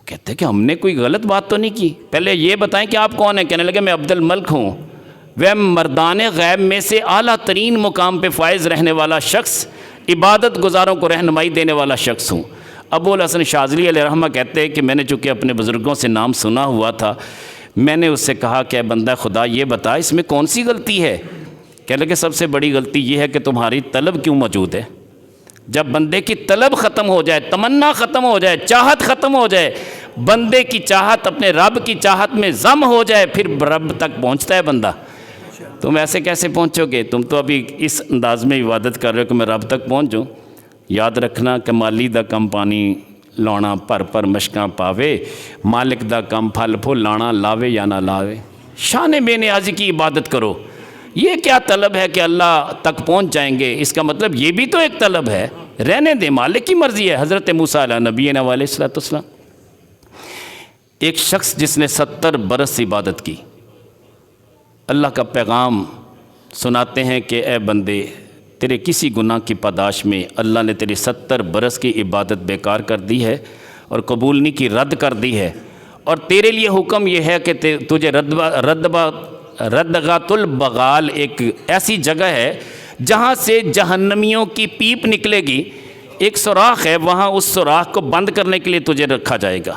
کہتے ہیں کہ ہم نے کوئی غلط بات تو نہیں کی، پہلے یہ بتائیں کہ آپ کون ہیں؟ کہنے لگے میں عبد الملک ہوں، وہ مردان غیب میں سے اعلیٰ ترین مقام پہ فائز رہنے والا شخص عبادت گزاروں کو رہنمائی دینے والا شخص ہوں۔ ابو الحسن شاذلی علیہ رحمہ کہتے ہیں کہ میں نے چونکہ اپنے بزرگوں سے نام سنا ہوا تھا، میں نے اس سے کہا کہ اے بندہ خدا یہ بتا اس میں کون سی غلطی ہے؟ کہنے لگے سب سے بڑی غلطی یہ ہے کہ تمہاری طلب کیوں موجود ہے۔ جب بندے کی طلب ختم ہو جائے، تمنا ختم ہو جائے، چاہت ختم ہو جائے، بندے کی چاہت اپنے رب کی چاہت میں ضم ہو جائے، پھر رب تک پہنچتا ہے بندہ۔ تم ایسے کیسے پہنچو گے؟ تم تو ابھی اس انداز میں عبادت کر رہے ہو کہ میں رب تک پہنچ جاؤں۔ یاد رکھنا کہ مالی دا کم پانی لاؤنا پر مشکاں پاوے، مالک دا کم پھل پھول لانا لاوے یا نہ لاوے۔ شان بے نیازی کی عبادت کرو۔ یہ کیا طلب ہے کہ اللہ تک پہنچ جائیں گے؟ اس کا مطلب یہ بھی تو ایک طلب ہے، رہنے دے، مالک کی مرضی ہے۔ حضرت موسیٰ علیہ نبینا علیہ السلام، ایک شخص جس نے 70 برس عبادت کی، اللہ کا پیغام سناتے ہیں کہ اے بندے تیرے کسی گناہ کی پاداش میں اللہ نے تیری 70 برس کی عبادت بیکار کر دی ہے اور قبول نہیں کی، رد کر دی ہے، اور تیرے لیے حکم یہ ہے کہ تجھے ردغۃ البغال، ایک ایسی جگہ ہے جہاں سے جہنمیوں کی پیپ نکلے گی، ایک سوراخ ہے، وہاں اس سوراخ کو بند کرنے کے لیے تجھے رکھا جائے گا۔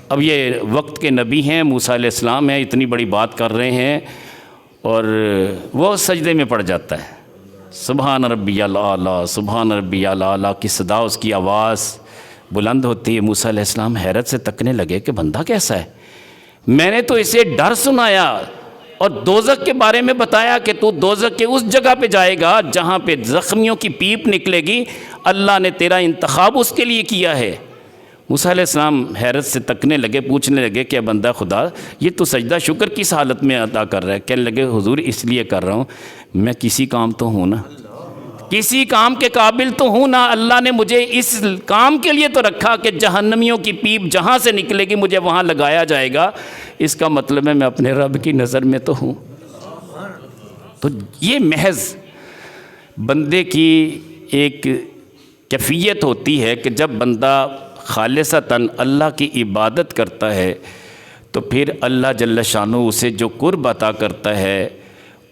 اب یہ وقت کے نبی ہیں، موسیٰ علیہ السلام ہیں، اتنی بڑی بات کر رہے ہیں اور وہ سجدے میں پڑ جاتا ہے۔ سبحان ربی الاعلیٰ، سبحان ربی الاعلیٰ کی صدا، اس کی آواز بلند ہوتی ہے۔ موسیٰ علیہ السلام حیرت سے تکنے لگے کہ بندہ کیسا ہے؟ میں نے تو اسے ڈر سنایا اور دوزخ کے بارے میں بتایا کہ تو دوزخ کے اس جگہ پہ جائے گا جہاں پہ زخمیوں کی پیپ نکلے گی، اللہ نے تیرا انتخاب اس کے لیے کیا ہے۔ موسیٰ علیہ السلام حیرت سے تکنے لگے، پوچھنے لگے کہ بندہ خدا یہ تو سجدہ شکر کس حالت میں ادا کر رہا ہے؟ کہنے لگے حضور اس لیے کر رہا ہوں، میں کسی کام تو ہوں نا، کسی کام کے قابل تو ہوں نا، اللہ نے مجھے اس کام کے لیے تو رکھا کہ جہنمیوں کی پیپ جہاں سے نکلے گی مجھے وہاں لگایا جائے گا، اس کا مطلب ہے میں اپنے رب کی نظر میں تو ہوں۔ تو یہ محض بندے کی ایک کیفیت ہوتی ہے کہ جب بندہ خالصتاً اللہ کی عبادت کرتا ہے تو پھر اللہ جل شانہ اسے جو قرب عطا کرتا ہے،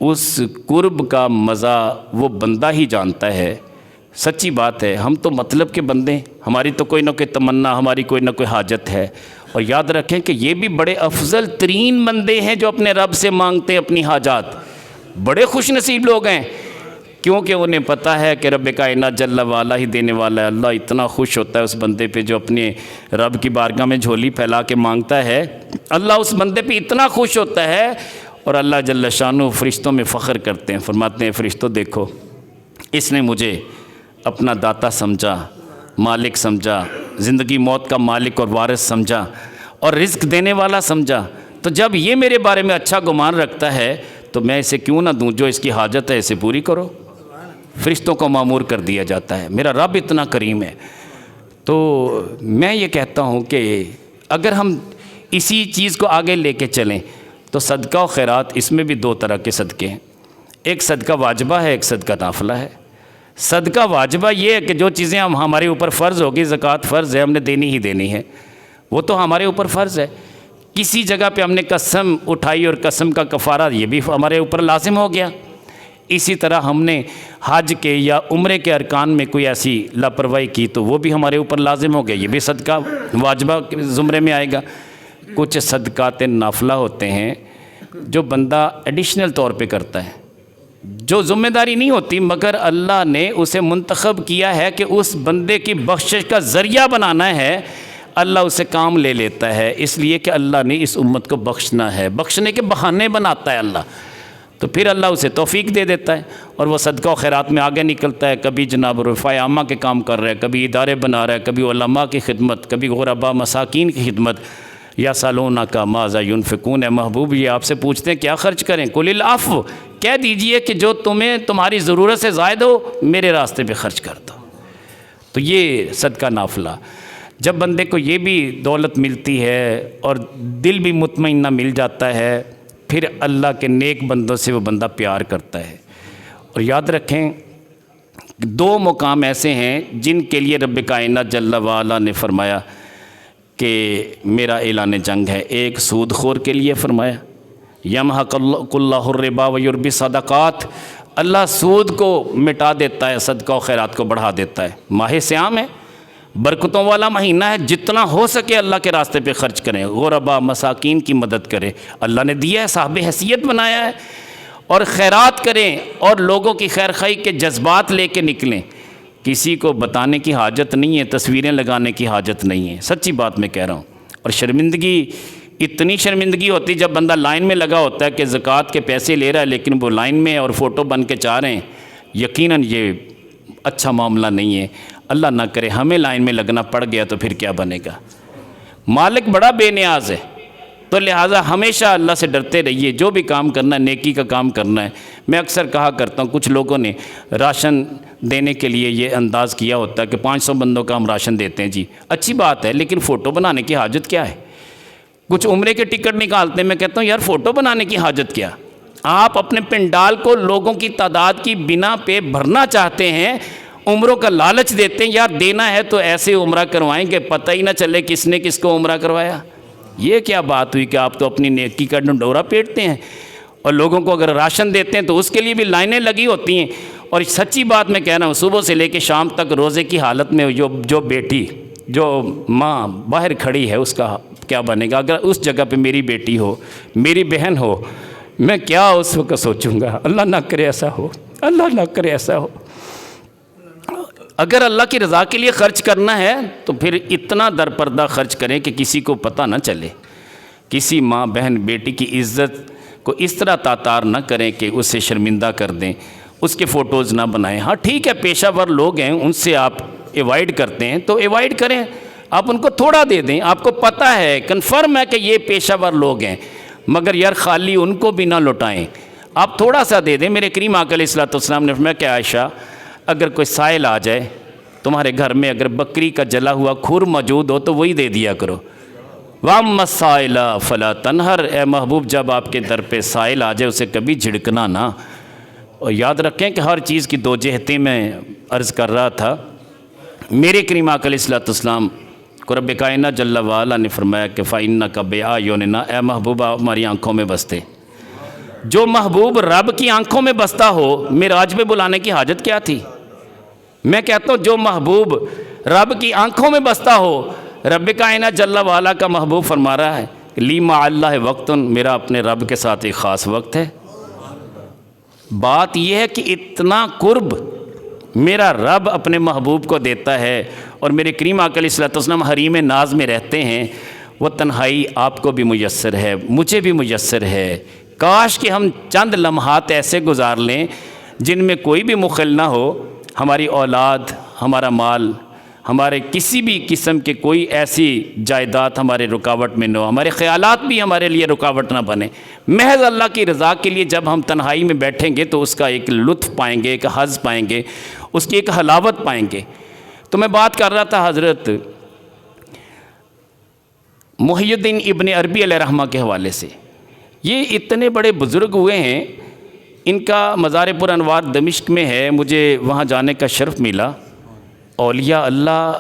اس قرب کا مزہ وہ بندہ ہی جانتا ہے۔ سچی بات ہے، ہم تو مطلب کے بندے، ہماری تو کوئی نہ کوئی تمنا، ہماری کوئی نہ کوئی حاجت ہے، اور یاد رکھیں کہ یہ بھی بڑے افضل ترین بندے ہیں جو اپنے رب سے مانگتے ہیں اپنی حاجات۔ بڑے خوش نصیب لوگ ہیں، کیونکہ انہیں پتہ ہے کہ رب کائنات جل والا ہی دینے والا ہے۔ اللہ اتنا خوش ہوتا ہے اس بندے پہ جو اپنے رب کی بارگاہ میں جھولی پھیلا کے مانگتا ہے، اللہ اس بندے پہ اتنا خوش ہوتا ہے، اور اللہ جل شانہ فرشتوں میں فخر کرتے ہیں، فرماتے ہیں فرشتوں دیکھو اس نے مجھے اپنا داتا سمجھا، مالک سمجھا، زندگی موت کا مالک اور وارث سمجھا، اور رزق دینے والا سمجھا، تو جب یہ میرے بارے میں اچھا گمان رکھتا ہے تو میں اسے کیوں نہ دوں، جو اس کی حاجت ہے اسے پوری کرو۔ فرشتوں کو مامور کر دیا جاتا ہے، میرا رب اتنا کریم ہے۔ تو میں یہ کہتا ہوں کہ اگر ہم اسی چیز کو آگے لے کے چلیں تو صدقہ و خیرات، اس میں بھی 2 طرح کے صدقے ہیں، ایک صدقہ واجبہ ہے، ایک صدقہ نافلہ ہے۔ صدقہ واجبہ یہ ہے کہ جو چیزیں ہمارے اوپر فرض ہوگی، زکوٰۃ فرض ہے، ہم نے دینی ہی دینی ہے، وہ تو ہمارے اوپر فرض ہے۔ کسی جگہ پہ ہم نے قسم اٹھائی اور قسم کا کفارہ یہ بھی ہمارے اوپر لازم ہو گیا۔ اسی طرح ہم نے حج کے یا عمرے کے ارکان میں کوئی ایسی لاپرواہی کی تو وہ بھی ہمارے اوپر لازم ہو گیا، یہ بھی صدقہ واجبہ کے زمرے میں آئے گا۔ کچھ صدقات نافلہ ہوتے ہیں جو بندہ ایڈیشنل طور پہ کرتا ہے، جو ذمہ داری نہیں ہوتی، مگر اللہ نے اسے منتخب کیا ہے کہ اس بندے کی بخشش کا ذریعہ بنانا ہے، اللہ اسے کام لے لیتا ہے، اس لیے کہ اللہ نے اس امت کو بخشنا ہے، بخشنے کے بہانے بناتا ہے اللہ، تو پھر اللہ اسے توفیق دے دیتا ہے اور وہ صدقہ و خیرات میں آگے نکلتا ہے۔ کبھی جناب رفع عامہ کے کام کر رہا ہے، کبھی ادارے بنا رہا ہے، کبھی علماء کی خدمت، کبھی غرباء مساکین کی خدمت۔ یا سالونک ماذا ینفقون، اے محبوب یہ آپ سے پوچھتے ہیں کیا خرچ کریں، قل العفو، کہہ دیجئے کہ جو تمہیں تمہاری ضرورت سے زائد ہو میرے راستے پہ خرچ کر دو۔ تو یہ صدقہ نافلہ، جب بندے کو یہ بھی دولت ملتی ہے اور دل بھی مطمئنہ مل جاتا ہے، پھر اللہ کے نیک بندوں سے وہ بندہ پیار کرتا ہے۔ اور یاد رکھیں 2 مقام ایسے ہیں جن کے لیے رب کائنات جل وعلا نے فرمایا کہ میرا اعلان جنگ ہے۔ ایک سود خور کے لیے فرمایا یمحق اللہ الربا ویربی الصدقات، اللہ سود کو مٹا دیتا ہے، صدقہ و خیرات کو بڑھا دیتا ہے۔ ماہ صیام ہے، برکتوں والا مہینہ ہے، جتنا ہو سکے اللہ کے راستے پہ خرچ کریں، غربا مساکین کی مدد کریں، اللہ نے دیا ہے، صاحب حیثیت بنایا ہے، اور خیرات کریں اور لوگوں کی خیر خواہی کے جذبات لے کے نکلیں۔ کسی کو بتانے کی حاجت نہیں ہے، تصویریں لگانے کی حاجت نہیں ہے، سچی بات میں کہہ رہا ہوں۔ اور شرمندگی، اتنی شرمندگی ہوتی جب بندہ لائن میں لگا ہوتا ہے کہ زکوٰۃ کے پیسے لے رہا ہے لیکن وہ لائن میں اور فوٹو بن کے چاہ رہے ہیں، یقیناً یہ اچھا معاملہ نہیں ہے۔ اللہ نہ کرے ہمیں لائن میں لگنا پڑ گیا تو پھر کیا بنے گا۔ مالک بڑا بے نیاز ہے، تو لہٰذا ہمیشہ اللہ سے ڈرتے رہیے، جو بھی کام کرنا ہے نیکی کا کام کرنا ہے۔ میں اکثر کہا کرتا ہوں، کچھ لوگوں نے راشن دینے کے لیے یہ انداز کیا ہوتا ہے کہ 500 بندوں کا ہم راشن دیتے ہیں، جی اچھی بات ہے، لیکن فوٹو بنانے کی حاجت کیا ہے؟ کچھ عمرے کے ٹکٹ نکالتے ہیں، میں کہتا ہوں یار فوٹو بنانے کی حاجت کیا؟ آپ اپنے پنڈال کو لوگوں کی تعداد کی بنا پہ بھرنا چاہتے ہیں، عمروں کا لالچ دیتے ہیں، یار دینا ہے تو ایسے عمرہ کروائیں کہ پتہ ہی نہ چلے کس نے کس کو عمرہ کروایا۔ یہ کیا بات ہوئی کہ آپ تو اپنی نیکی کا ڈنڈورا پیٹتے ہیں، اور لوگوں کو اگر راشن دیتے ہیں تو اس کے لیے بھی لائنیں لگی ہوتی ہیں۔ اور سچی بات میں کہہ رہا ہوں، صبح سے لے کے شام تک روزے کی حالت میں جو بیٹی، جو ماں باہر کھڑی ہے، اس کا کیا بنے گا؟ اگر اس جگہ پہ میری بیٹی ہو، میری بہن ہو، میں کیا اس وقت سوچوں گا؟ اللہ نہ کرے ایسا ہو، اللہ نہ کرے ایسا ہو۔ اگر اللہ کی رضا کے لیے خرچ کرنا ہے تو پھر اتنا در پردہ خرچ کریں کہ کسی کو پتہ نہ چلے، کسی ماں بہن بیٹی کی عزت کو اس طرح تاتار نہ کریں کہ اسے شرمندہ کر دیں، اس کے فوٹوز نہ بنائیں۔ ہاں ٹھیک ہے، پیشہ ور لوگ ہیں، ان سے آپ ایوائڈ کرتے ہیں تو ایوائڈ کریں، آپ ان کو تھوڑا دے دیں، آپ کو پتہ ہے، کنفرم ہے کہ یہ پیشہ ور لوگ ہیں، مگر یار خالی ان کو بھی نہ لوٹائیں، آپ تھوڑا سا دے دیں۔ میرے کریم آقا علیہ السلام نے فرمایا کہ عائشہ، اگر کوئی سائل آ جائے تمہارے گھر میں، اگر بکری کا جلا ہوا کھر موجود ہو تو وہی دے دیا کرو۔ وَأَمَّا السَّائِلَ فَلَا تَنْهَرْ، اے محبوب جب آپ کے در پہ سائل آ جائے اسے کبھی جھڑکنا نہ۔ اور یاد رکھیں کہ ہر چیز کی دو جہتیں میں عرض کر رہا تھا۔ میرے کریم آقا علیہ السلام کو رب کائنات جل وعلا نے فرمایا کہ فَإِنَّكَ بِأَعْيُنِنَا، اے محبوبہ ہماری آنکھوں میں بستے۔ جو محبوب رب کی آنکھوں میں بستا ہو، معراج پہ بلانے کی حاجت کیا تھی؟ میں کہتا ہوں جو محبوب رب کی آنکھوں میں بستا ہو، رب کائنات جل وعلا کا محبوب فرما رہا ہے لی مع اللہ وقت، میرا اپنے رب کے ساتھ ایک خاص وقت ہے۔ بات یہ ہے کہ اتنا قرب میرا رب اپنے محبوب کو دیتا ہے، اور میرے کریم آقا علیہ السلام حریم ناز میں رہتے ہیں، وہ تنہائی آپ کو بھی میسر ہے، مجھے بھی میسر ہے۔ کاش کہ ہم چند لمحات ایسے گزار لیں جن میں کوئی بھی مخل نہ ہو، ہماری اولاد، ہمارا مال، ہمارے کسی بھی قسم کے کوئی ایسی جائیداد ہمارے رکاوٹ میں نہ ہو، ہمارے خیالات بھی ہمارے لیے رکاوٹ نہ بنے۔ محض اللہ کی رضا کے لیے جب ہم تنہائی میں بیٹھیں گے تو اس کا ایک لطف پائیں گے، ایک حظ پائیں گے، اس کی ایک حلاوت پائیں گے۔ تو میں بات کر رہا تھا حضرت محی الدین ابن عربی علیہ رحمہ کے حوالے سے۔ یہ اتنے بڑے بزرگ ہوئے ہیں، ان کا مزار پر انوار دمشق میں ہے، مجھے وہاں جانے کا شرف ملا۔ اولیاء اللہ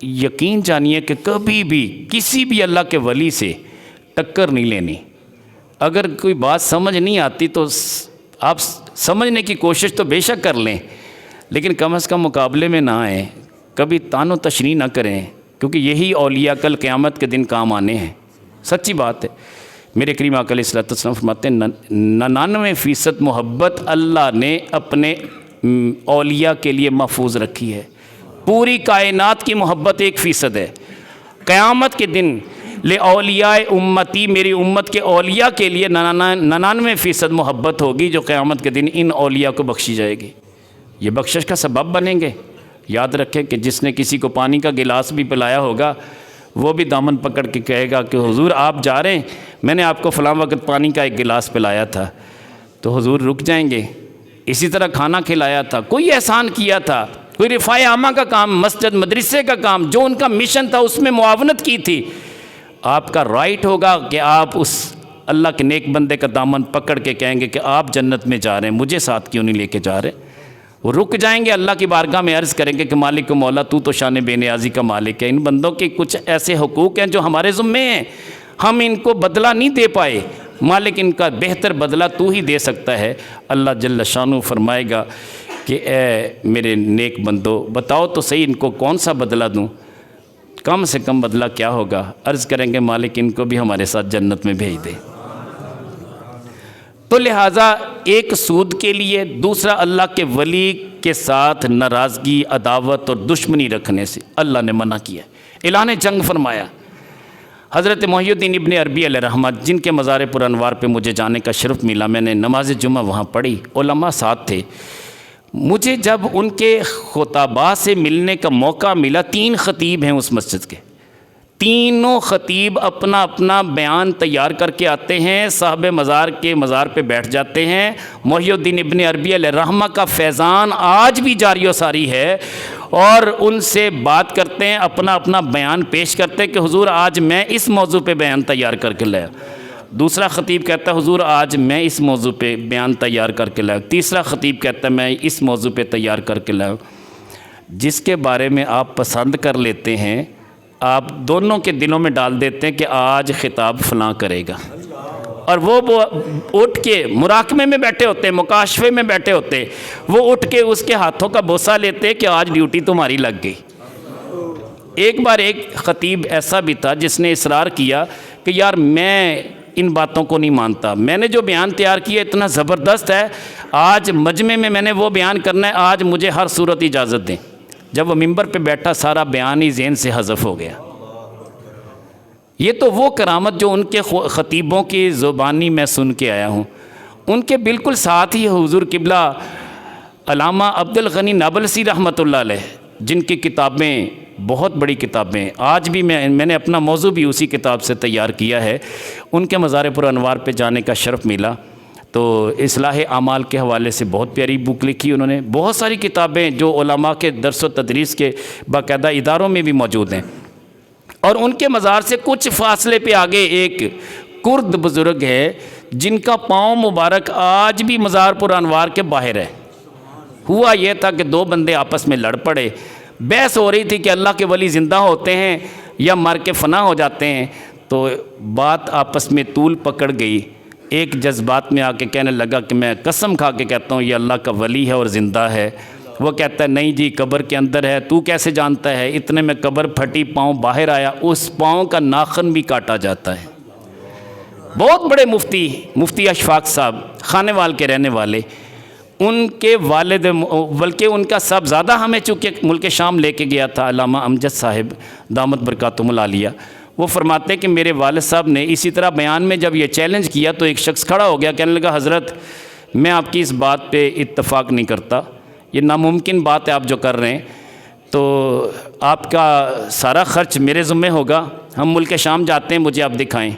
یقین جانیے کہ کبھی بھی کسی بھی اللہ کے ولی سے ٹکر نہیں لینی۔ اگر کوئی بات سمجھ نہیں آتی تو آپ سمجھنے کی کوشش تو بے شک کر لیں، لیکن کم از کم مقابلے میں نہ آئیں، کبھی تان و تشریح نہ کریں، کیونکہ یہی اولیاء کل قیامت کے دن کام آنے ہیں۔ سچی بات ہے۔ میرے کریم آقا علیہ السلام فرماتے ہیں 99% محبت اللہ نے اپنے اولیاء کے لیے محفوظ رکھی ہے۔ پوری کائنات کی محبت 1% ہے۔ قیامت کے دن اولیاء امتی، میری امت کے اولیاء کے لیے 99% محبت ہوگی جو قیامت کے دن ان اولیاء کو بخشی جائے گی۔ یہ بخشش کا سبب بنیں گے۔ یاد رکھیں کہ جس نے کسی کو پانی کا گلاس بھی پلایا ہوگا وہ بھی دامن پکڑ کے کہے گا کہ حضور آپ جا رہے ہیں، میں نے آپ کو فلاں وقت پانی کا ایک گلاس پلایا تھا، تو حضور رک جائیں گے۔ اسی طرح کھانا کھلایا تھا، کوئی احسان کیا تھا، کوئی رفاع عامہ کا کام، مسجد مدرسے کا کام، جو ان کا مشن تھا اس میں معاونت کی تھی، آپ کا رائٹ ہوگا کہ آپ اس اللہ کے نیک بندے کا دامن پکڑ کے کہیں گے کہ آپ جنت میں جا رہے ہیں، مجھے ساتھ کیوں نہیں لے کے جا رہے؟ وہ رک جائیں گے، اللہ کی بارگاہ میں عرض کریں گے کہ مالک و مولا تو تو شان بے نیازی کا مالک ہے، ان بندوں کے کچھ ایسے حقوق ہیں جو ہمارے ذمے ہیں، ہم ان کو بدلہ نہیں دے پائے، مالک ان کا بہتر بدلہ تو ہی دے سکتا ہے۔ اللہ جل شانہ فرمائے گا کہ اے میرے نیک بندو بتاؤ تو صحیح ان کو کون سا بدلہ دوں، کم سے کم بدلہ کیا ہوگا؟ عرض کریں گے مالک ان کو بھی ہمارے ساتھ جنت میں بھیج دے۔ تو لہٰذا ایک سود کے لیے، دوسرا اللہ کے ولی کے ساتھ ناراضگی، عداوت اور دشمنی رکھنے سے اللہ نے منع کیا، اعلان جنگ فرمایا۔ حضرت محی الدین ابن عربی علیہ رحمت جن کے مزار پر انوار پہ مجھے جانے کا شرف ملا، میں نے نماز جمعہ وہاں پڑھی، علماء ساتھ تھے، مجھے جب ان کے خطباء سے ملنے کا موقع ملا، 3 خطیب ہیں اس مسجد کے، تینوں خطیب اپنا اپنا بیان تیار کر کے آتے ہیں، صاحب مزار کے مزار پہ بیٹھ جاتے ہیں۔ محی الدین ابن عربی علیہ رحمہ کا فیضان آج بھی جاری و ساری ہے، اور ان سے بات کرتے ہیں، اپنا اپنا بیان پیش کرتے ہیں کہ حضور آج میں اس موضوع پہ بیان تیار کر کے لایا۔ دوسرا خطیب کہتا ہے حضور آج میں اس موضوع پہ بیان تیار کر کے لایا۔ تیسرا خطیب کہتا ہے میں اس موضوع پہ تیار کر کے لایا۔ جس کے بارے میں آپ پسند کر لیتے ہیں، آپ دونوں کے دلوں میں ڈال دیتے ہیں کہ آج خطاب فلاں کرے گا، اور وہ اٹھ کے مراقبے میں بیٹھے ہوتے ہیں، مکاشفے میں بیٹھے ہوتے ہیں، وہ اٹھ کے اس کے ہاتھوں کا بوسہ لیتے کہ آج ڈیوٹی تمہاری لگ گئی۔ ایک بار ایک خطیب ایسا بھی تھا جس نے اصرار کیا کہ یار میں ان باتوں کو نہیں مانتا، میں نے جو بیان تیار کیا اتنا زبردست ہے، آج مجمع میں نے وہ بیان کرنا ہے، آج مجھے ہر صورت اجازت دیں۔ جب وہ ممبر پہ بیٹھا سارا بیان ہی ذہن سے حذف ہو گیا۔ یہ تو وہ کرامت جو ان کے خطیبوں کی زبانی میں سن کے آیا ہوں۔ ان کے بالکل ساتھ ہی حضور قبلہ علامہ عبد الغنی نابلسی رحمۃ اللہ علیہ، جن کی کتابیں بہت بڑی کتابیں، آج بھی میں نے اپنا موضوع بھی اسی کتاب سے تیار کیا ہے، ان کے مزار پر انوار پہ جانے کا شرف ملا۔ تو اصلاح اعمال کے حوالے سے بہت پیاری بک لکھی انہوں نے، بہت ساری کتابیں جو علماء کے درس و تدریس کے باقاعدہ اداروں میں بھی موجود ہیں۔ اور ان کے مزار سے کچھ فاصلے پہ آگے ایک کرد بزرگ ہے جن کا پاؤں مبارک آج بھی مزار پر انوار کے باہر ہے۔ ہوا یہ تھا کہ 2 بندے آپس میں لڑ پڑے، بحث ہو رہی تھی کہ اللہ کے ولی زندہ ہوتے ہیں یا مر کے فنا ہو جاتے ہیں، تو بات آپس میں طول پکڑ گئی۔ ایک جذبات میں آ کے کہنے لگا کہ میں قسم کھا کے کہتا ہوں یہ اللہ کا ولی ہے اور زندہ ہے۔ وہ کہتا ہے نہیں جی قبر کے اندر ہے، تو کیسے جانتا ہے؟ اتنے میں قبر پھٹی، پاؤں باہر آیا، اس پاؤں کا ناخن بھی کاٹا جاتا ہے۔ بہت بڑے مفتی اشفاق صاحب خانے وال کے رہنے والے، ان کے والد بلکہ ان کا صاحبزادہ ہمیں چونکہ ملک شام لے کے گیا تھا، علامہ امجد صاحب دامت برکاتہم العالیہ، وہ فرماتے کہ میرے والد صاحب نے اسی طرح بیان میں جب یہ چیلنج کیا تو ایک شخص کھڑا ہو گیا، کہنے لگا حضرت میں آپ کی اس بات پہ اتفاق نہیں کرتا، یہ ناممکن بات ہے آپ جو کر رہے ہیں، تو آپ کا سارا خرچ میرے ذمہ ہوگا، ہم ملک شام جاتے ہیں، مجھے آپ دکھائیں۔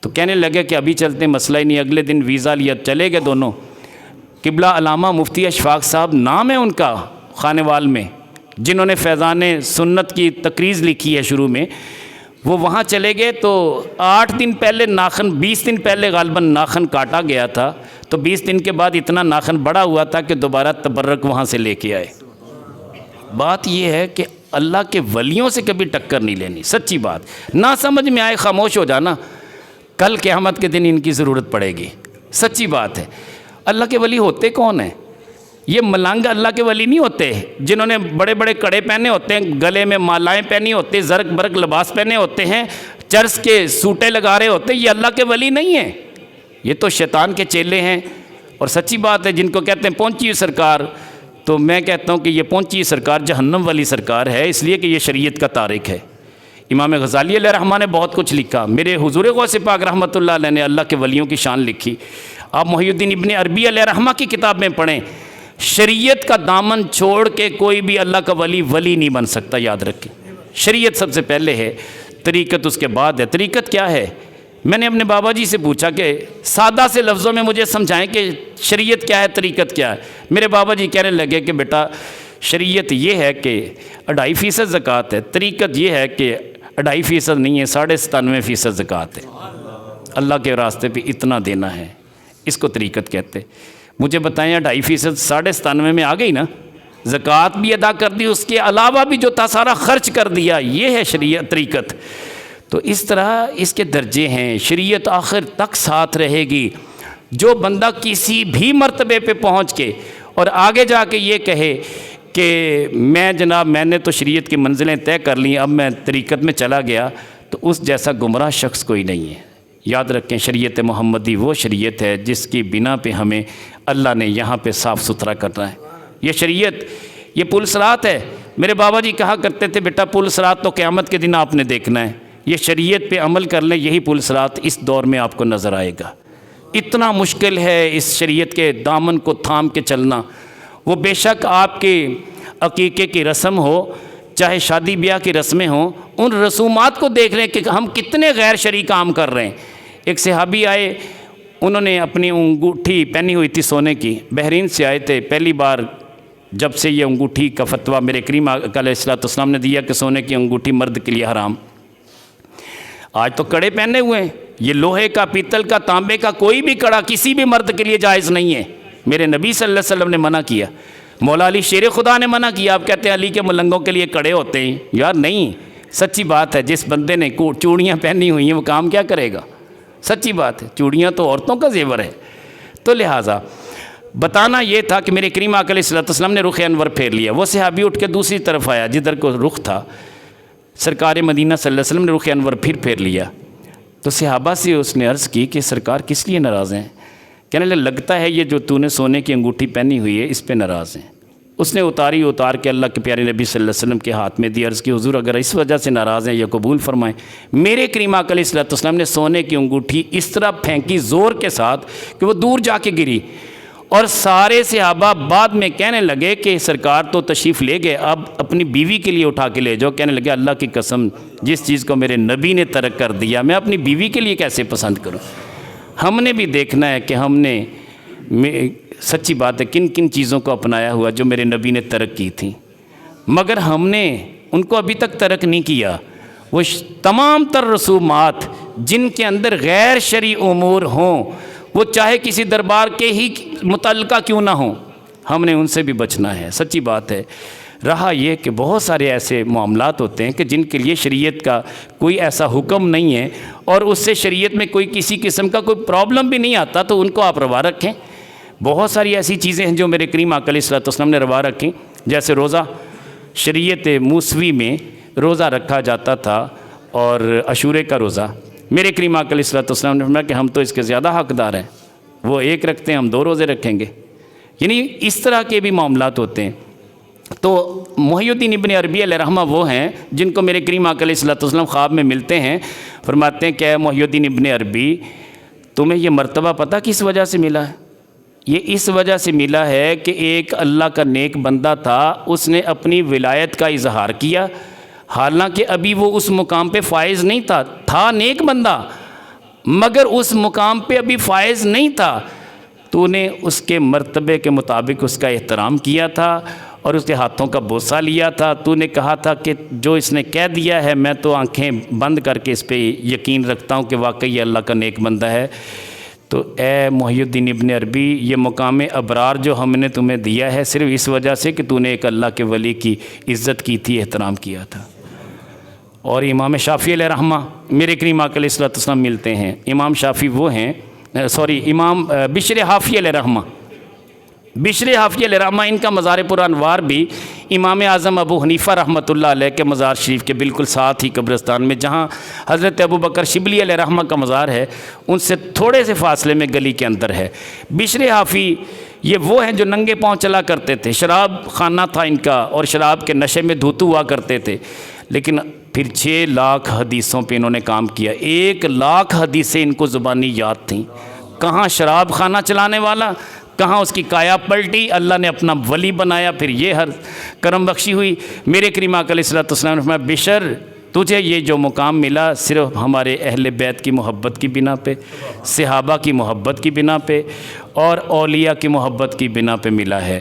تو کہنے لگے کہ ابھی چلتے ہیں، مسئلہ ہی نہیں۔ اگلے دن ویزا لیا، چلے گئے دونوں۔ قبلہ علامہ مفتی اشفاق صاحب نام ہے ان کا خانے وال میں، جنہوں نے فیضان سنت کی تقریض لکھی ہے شروع میں، وہ وہاں چلے گئے تو 8 دن پہلے ناخن، 20 دن پہلے غالباً ناخن کاٹا گیا تھا، تو 20 دن کے بعد اتنا ناخن بڑا ہوا تھا کہ دوبارہ تبرک وہاں سے لے کے آئے۔ بات یہ ہے کہ اللہ کے ولیوں سے کبھی ٹکر نہیں لینی، سچی بات۔ نہ سمجھ میں آئے خاموش ہو جانا، کل قیامت کے دن ان کی ضرورت پڑے گی، سچی بات ہے۔ اللہ کے ولی ہوتے کون ہیں؟ یہ ملنگ اللہ کے ولی نہیں ہوتے جنہوں نے بڑے بڑے کڑے پہنے ہوتے ہیں، گلے میں مالائیں پہنی ہوتی ہیں، زرق برق لباس پہنے ہوتے ہیں، چرس کے سوٹے لگا رہے ہوتے ہیں، یہ اللہ کے ولی نہیں ہیں، یہ تو شیطان کے چیلے ہیں۔ اور سچی بات ہے، جن کو کہتے ہیں پہنچی سرکار، تو میں کہتا ہوں کہ یہ پہنچی سرکار جہنم والی سرکار ہے، اس لیے کہ یہ شریعت کا تارک ہے۔ امام غزالی علیہ رحمہ نے بہت کچھ لکھا، میرے حضور غوث پاک رحمۃ اللہ علیہ نے اللہ کے ولیوں کی شان لکھی۔ آپ محی الدین ابن عربی علیہ رحمہ کی کتاب میں پڑھیں، شریعت کا دامن چھوڑ کے کوئی بھی اللہ کا ولی نہیں بن سکتا، یاد رکھیں۔ شریعت سب سے پہلے ہے، طریقت اس کے بعد ہے۔ طریقت کیا ہے؟ میں نے اپنے بابا جی سے پوچھا کہ سادہ سے لفظوں میں مجھے سمجھائیں کہ شریعت کیا ہے، طریقت کیا ہے۔ میرے بابا جی کہنے لگے کہ بیٹا شریعت یہ ہے کہ 2.5% زکوٰۃ ہے، طریقت یہ ہے کہ 2.5% نہیں ہے، 97.5% زکوٰۃ ہے، اللہ کے راستے پہ اتنا دینا ہے، اس کو طریقت کہتے۔ مجھے بتائیں 2.5% 97.5 میں آ گئی نا، زکوٰۃ بھی ادا کر دی، اس کے علاوہ بھی جو تھا سارا خرچ کر دیا، یہ ہے شریعت طریقت۔ تو اس طرح اس کے درجے ہیں. شریعت آخر تک ساتھ رہے گی. جو بندہ کسی بھی مرتبے پہ پہنچ کے اور آگے جا کے یہ کہے کہ میں نے تو شریعت کی منزلیں طے کر لیں، اب میں طریقت میں چلا گیا، تو اس جیسا گمراہ شخص کوئی نہیں ہے. یاد رکھیں شریعت محمدی وہ شریعت ہے جس کی بنا پہ ہمیں اللہ نے یہاں پہ صاف ستھرا کرنا ہے. یہ شریعت یہ پل صراط ہے. میرے بابا جی کہا کرتے تھے بیٹا پل صراط تو قیامت کے دن آپ نے دیکھنا ہے. یہ شریعت پہ عمل کر لیں، یہی پل صراط اس دور میں آپ کو نظر آئے گا. اتنا مشکل ہے اس شریعت کے دامن کو تھام کے چلنا. وہ بے شک آپ کے عقیقے کی رسم ہو، چاہے شادی بیاہ کی رسمیں ہوں، ان رسومات کو دیکھ لیں کہ ہم کتنے غیر شرعی کام کر رہے ہیں. ایک صحابی آئے، انہوں نے اپنی انگوٹھی پہنی ہوئی تھی سونے کی، بحرین سے آئے تھے. پہلی بار جب سے یہ انگوٹھی کا فتویٰ میرے کریم آقا علیہ السلام نے دیا کہ سونے کی انگوٹھی مرد کے لیے حرام. آج تو کڑے پہنے ہوئے ہیں. یہ لوہے کا، پیتل کا، تانبے کا کوئی بھی کڑا کسی بھی مرد کے لیے جائز نہیں ہے. میرے نبی صلی اللہ علیہ وسلم نے منع کیا. مولا علی شیر خدا نے منع کیا. آپ کہتے ہیں علی کے ملنگوں کے لیے کڑے ہوتے ہیں. یار نہیں، سچی بات ہے. جس بندے نے چوڑیاں پہنی ہوئی ہیں وہ کام کیا کرے گا؟ سچی بات ہے. چوڑیاں تو عورتوں کا زیور ہے. تو لہٰذا بتانا یہ تھا کہ میرے کریم آقا علیہ السلام نے رخ انور پھیر لیا. وہ صحابی اٹھ کے دوسری طرف آیا جدھر کو رخ تھا. سرکار مدینہ صلی اللہ علیہ وسلم نے رخ انور پھیر لیا. تو صحابہ سے اس نے عرض کی کہ سرکار کس لیے ناراض ہیں؟ کہنے لگتا ہے یہ جو تو نے سونے کی انگوٹھی پہنی ہوئی ہے اس پہ ناراض ہیں. اس نے اتار کے اللہ کے پیارے نبی صلی اللہ علیہ وسلم کے ہاتھ میں دی. عرض کی حضور اگر اس وجہ سے ناراض ہیں یا قبول فرمائیں. میرے کریم آقا علیہ السلام نے سونے کی انگوٹھی اس طرح پھینکی زور کے ساتھ کہ وہ دور جا کے گری. اور سارے صحابہ بعد میں کہنے لگے کہ سرکار تو تشریف لے گئے، اب اپنی بیوی کے لیے اٹھا کے لے جاؤ. کہنے لگے اللہ کی قسم جس چیز کو میرے نبی نے ترک کر دیا میں اپنی بیوی کے لیے کیسے پسند کروں. ہم نے بھی دیکھنا ہے کہ ہم نے سچی بات ہے کن کن چیزوں کو اپنایا ہوا جو میرے نبی نے ترک کی تھیں، مگر ہم نے ان کو ابھی تک ترک نہیں کیا. وہ تمام تر رسومات جن کے اندر غیر شرعی امور ہوں، وہ چاہے کسی دربار کے ہی متعلقہ کیوں نہ ہوں، ہم نے ان سے بھی بچنا ہے. سچی بات ہے. رہا یہ کہ بہت سارے ایسے معاملات ہوتے ہیں کہ جن کے لیے شریعت کا کوئی ایسا حکم نہیں ہے اور اس سے شریعت میں کوئی کسی قسم کا کوئی پرابلم بھی نہیں آتا، تو ان کو آپ روا رکھیں. بہت ساری ایسی چیزیں ہیں جو میرے کریم آقا علیہ السلام نے روا رکھیں. جیسے روزہ، شریعت موسوی میں روزہ رکھا جاتا تھا اور عاشورے کا روزہ. میرے کریم آقا علیہ السلام نے فرمایا کہ ہم تو اس کے زیادہ حقدار ہیں. وہ ایک رکھتے ہیں، ہم 2 روزے رکھیں گے. یعنی اس طرح کے بھی معاملات ہوتے ہیں. تو محی الدین ابن عربی علیہ رحمہ وہ ہیں جن کو میرے کریم آقا علیہ السلام خواب میں ملتے ہیں. فرماتے ہیں کہ اے محی الدین ابن عربی، تمہیں یہ مرتبہ پتہ کس وجہ سے ملا ہے؟ یہ اس وجہ سے ملا ہے کہ ایک اللہ کا نیک بندہ تھا، اس نے اپنی ولایت کا اظہار کیا، حالانکہ ابھی وہ اس مقام پہ فائز نہیں تھا نیک بندہ، مگر اس مقام پہ ابھی فائز نہیں تھا. تو نے اس کے مرتبے کے مطابق اس کا احترام کیا تھا اور اس کے ہاتھوں کا بوسہ لیا تھا. تو نے کہا تھا کہ جو اس نے کہہ دیا ہے میں تو آنکھیں بند کر کے اس پہ یقین رکھتا ہوں کہ واقعی یہ اللہ کا نیک بندہ ہے. تو اے محی الدین ابن عربی، یہ مقام ابرار جو ہم نے تمہیں دیا ہے صرف اس وجہ سے کہ تو نے ایک اللہ کے ولی کی عزت کی تھی، احترام کیا تھا. اور امام شافعی علیہ رحمہ میرے کریم آقا علیہ السلام ملتے ہیں. امام شافعی وہ ہیں امام بشر حافی علیہ رحمہ. بشر حافی علیہ رحمہ ان کا مزار پر انوار بھی امام اعظم ابو حنیفہ رحمۃ اللہ علیہ کے مزار شریف کے بالکل ساتھ ہی قبرستان میں، جہاں حضرت ابو بکر شبلی علیہ رحمہ کا مزار ہے ان سے تھوڑے سے فاصلے میں گلی کے اندر ہے. بشر حافی یہ وہ ہیں جو ننگے پاؤں چلا کرتے تھے. شراب خانہ تھا ان کا اور شراب کے نشے میں دھوتو ہوا کرتے تھے. لیکن پھر 6 لاکھ حدیثوں پہ انہوں نے کام کیا. 1 لاکھ حدیثیں ان کو زبانی یاد تھیں. کہاں شراب خانہ چلانے والا، کہاں اس کی کایا پلٹی، اللہ نے اپنا ولی بنایا. پھر یہ ہر کرم بخشی ہوئی. میرے کریم آقا علیہ السلام نے فرمایا بشر، تجھے یہ جو مقام ملا صرف ہمارے اہل بیت کی محبت کی بنا پہ، صحابہ کی محبت کی بنا پہ اور اولیاء کی محبت کی بنا پہ ملا ہے.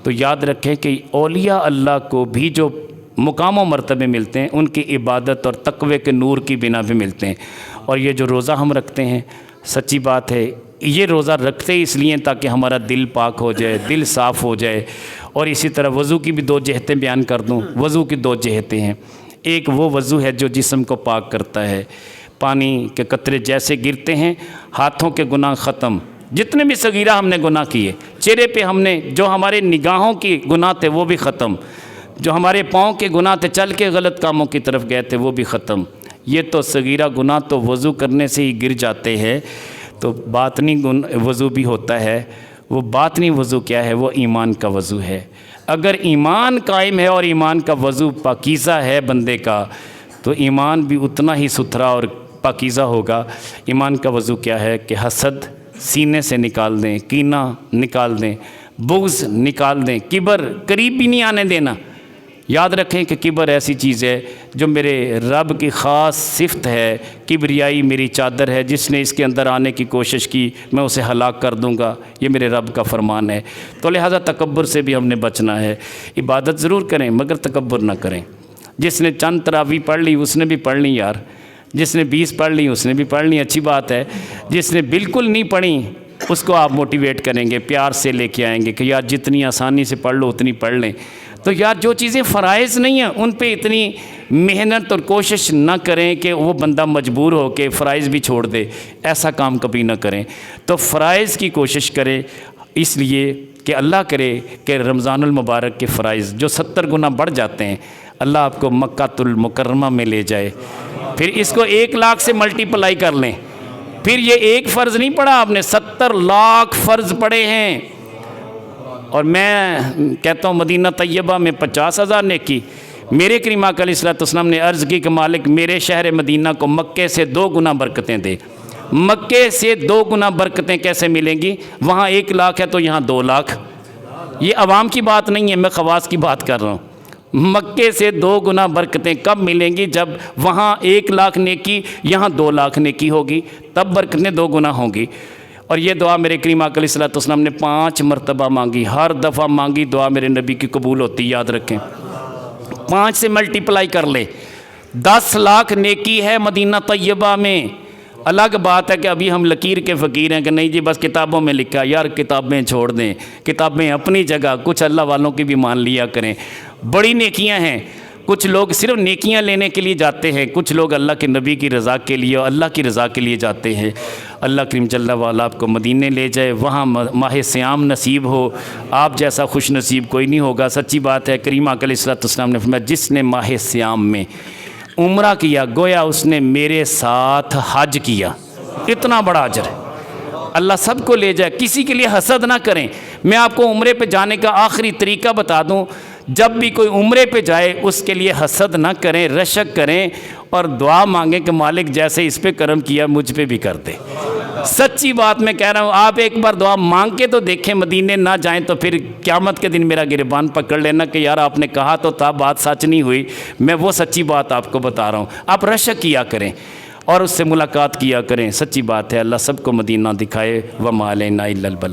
تو یاد رکھیں کہ اولیاء اللہ کو بھی جو مقام و مرتبے ملتے ہیں ان کی عبادت اور تقوی کے نور کی بنا پہ ملتے ہیں. اور یہ جو روزہ ہم رکھتے ہیں، سچی بات ہے یہ روزہ رکھتے اس لیے تاکہ ہمارا دل پاک ہو جائے، دل صاف ہو جائے. اور اسی طرح وضو کی بھی 2 جہتیں بیان کر دوں. وضو کی 2 جہتیں ہیں. ایک وہ وضو ہے جو جسم کو پاک کرتا ہے، پانی کے قطرے جیسے گرتے ہیں ہاتھوں کے گناہ ختم، جتنے بھی صغیرہ ہم نے گناہ کیے، چہرے پہ ہم نے جو ہمارے نگاہوں کی گناہ تھے وہ بھی ختم، جو ہمارے پاؤں کے گناہ تھے چل کے غلط کاموں کی طرف گئے تھے وہ بھی ختم۔ یہ تو صغیرہ گناہ تو وضو کرنے سے ہی گر جاتے ہیں، تو باطنی وضو بھی ہوتا ہے۔ وہ باطنی وضو کیا ہے؟ وہ ایمان کا وضو ہے۔ اگر ایمان قائم ہے اور ایمان کا وضو پاکیزہ ہے بندے کا، تو ایمان بھی اتنا ہی ستھرا اور پاکیزہ ہوگا۔ ایمان کا وضو کیا ہے کہ حسد سینے سے نکال دیں، کینہ نکال دیں، بغض نکال دیں، کبر قریب بھی نہیں آنے دینا۔ یاد رکھیں کہ کبر ایسی چیز ہے جو میرے رب کی خاص صفت ہے، کبریائی میری چادر ہے، جس نے اس کے اندر آنے کی کوشش کی میں اسے ہلاک کر دوں گا، یہ میرے رب کا فرمان ہے۔ تو لہٰذا تکبر سے بھی ہم نے بچنا ہے۔ عبادت ضرور کریں مگر تکبر نہ کریں۔ جس نے چند تراویح پڑھ لی اس نے بھی پڑھ لی یار، جس نے 20 پڑھ لی اس نے بھی پڑھ لی، اچھی بات ہے۔ جس نے بالکل نہیں پڑھی اس کو آپ موٹیویٹ کریں گے، پیار سے لے کے آئیں گے کہ یار جتنی آسانی سے پڑھ لو اتنی پڑھ لیں۔ تو یار جو چیزیں فرائض نہیں ہیں ان پہ اتنی محنت اور کوشش نہ کریں کہ وہ بندہ مجبور ہو کے فرائض بھی چھوڑ دے، ایسا کام کبھی نہ کریں۔ تو فرائض کی کوشش کریں، اس لیے کہ اللہ کرے کہ رمضان المبارک کے فرائض جو 70 گنا بڑھ جاتے ہیں، اللہ آپ کو مکہ المکرمہ میں لے جائے، پھر اس کو 1 لاکھ سے ملٹیپلائی کر لیں، پھر یہ ایک فرض نہیں پڑھا آپ نے، 70 لاکھ فرض پڑھے ہیں۔ اور میں کہتا ہوں مدینہ طیبہ میں 50,000 نیکی۔ میرے کریم آقا علیہ السلام نے عرض کی کہ مالک میرے شہر مدینہ کو مکے سے 2 گنا برکتیں دے۔ مکے سے 2 گنا برکتیں کیسے ملیں گی؟ وہاں 1 لاکھ ہے تو یہاں 2 لاکھ۔ یہ عوام کی بات نہیں ہے، میں خواص کی بات کر رہا ہوں۔ مکے سے 2 گنا برکتیں کب ملیں گی؟ جب وہاں 1 لاکھ نیکی یہاں 2 لاکھ نیکی ہوگی، تب برکتیں 2 گنا ہوں گی۔ اور یہ دعا میرے کریم آقا علیہ السلام نے 5 مرتبہ مانگی، ہر دفعہ مانگی دعا میرے نبی کی قبول ہوتی، یاد رکھیں۔ 5 سے ملٹیپلائی کر لیں، 10 لاکھ نیکی ہے مدینہ طیبہ میں۔ الگ بات ہے کہ ابھی ہم لکیر کے فقیر ہیں کہ نہیں جی بس کتابوں میں لکھا، یار کتابیں چھوڑ دیں، کتابیں اپنی جگہ، کچھ اللہ والوں کی بھی مان لیا کریں۔ بڑی نیکیاں ہیں، کچھ لوگ صرف نیکیاں لینے کے لیے جاتے ہیں، کچھ لوگ اللہ کے نبی کی رضا کے لیے اور اللہ کی رضا کے لیے جاتے ہیں۔ اللہ کریم جل وعلا آپ کو مدینے لے جائے، وہاں ماہ صیام نصیب ہو، آپ جیسا خوش نصیب کوئی نہیں ہوگا۔ سچی بات ہے، کریم آقا علیہ السلام نے فرمایا جس نے ماہ صیام میں عمرہ کیا گویا اس نے میرے ساتھ حج کیا، اتنا بڑا اجر ہے۔ اللہ سب کو لے جائے، کسی کے لیے حسد نہ کریں۔ میں آپ کو عمرے پہ جانے کا آخری طریقہ بتا دوں، جب بھی کوئی عمرے پہ جائے اس کے لیے حسد نہ کریں، رشک کریں اور دعا مانگیں کہ مالک جیسے اس پہ کرم کیا مجھ پہ بھی کر دے۔ سچی بات میں کہہ رہا ہوں، آپ ایک بار دعا مانگ کے تو دیکھیں، مدینے نہ جائیں تو پھر قیامت کے دن میرا گریبان پکڑ لینا کہ یار آپ نے کہا تو تھا، بات سچ نہیں ہوئی۔ میں وہ سچی بات آپ کو بتا رہا ہوں، آپ رشک کیا کریں اور اس سے ملاقات کیا کریں۔ سچی بات ہے، اللہ سب کو مدینہ دکھائے۔ وما علینا الا البلاغ۔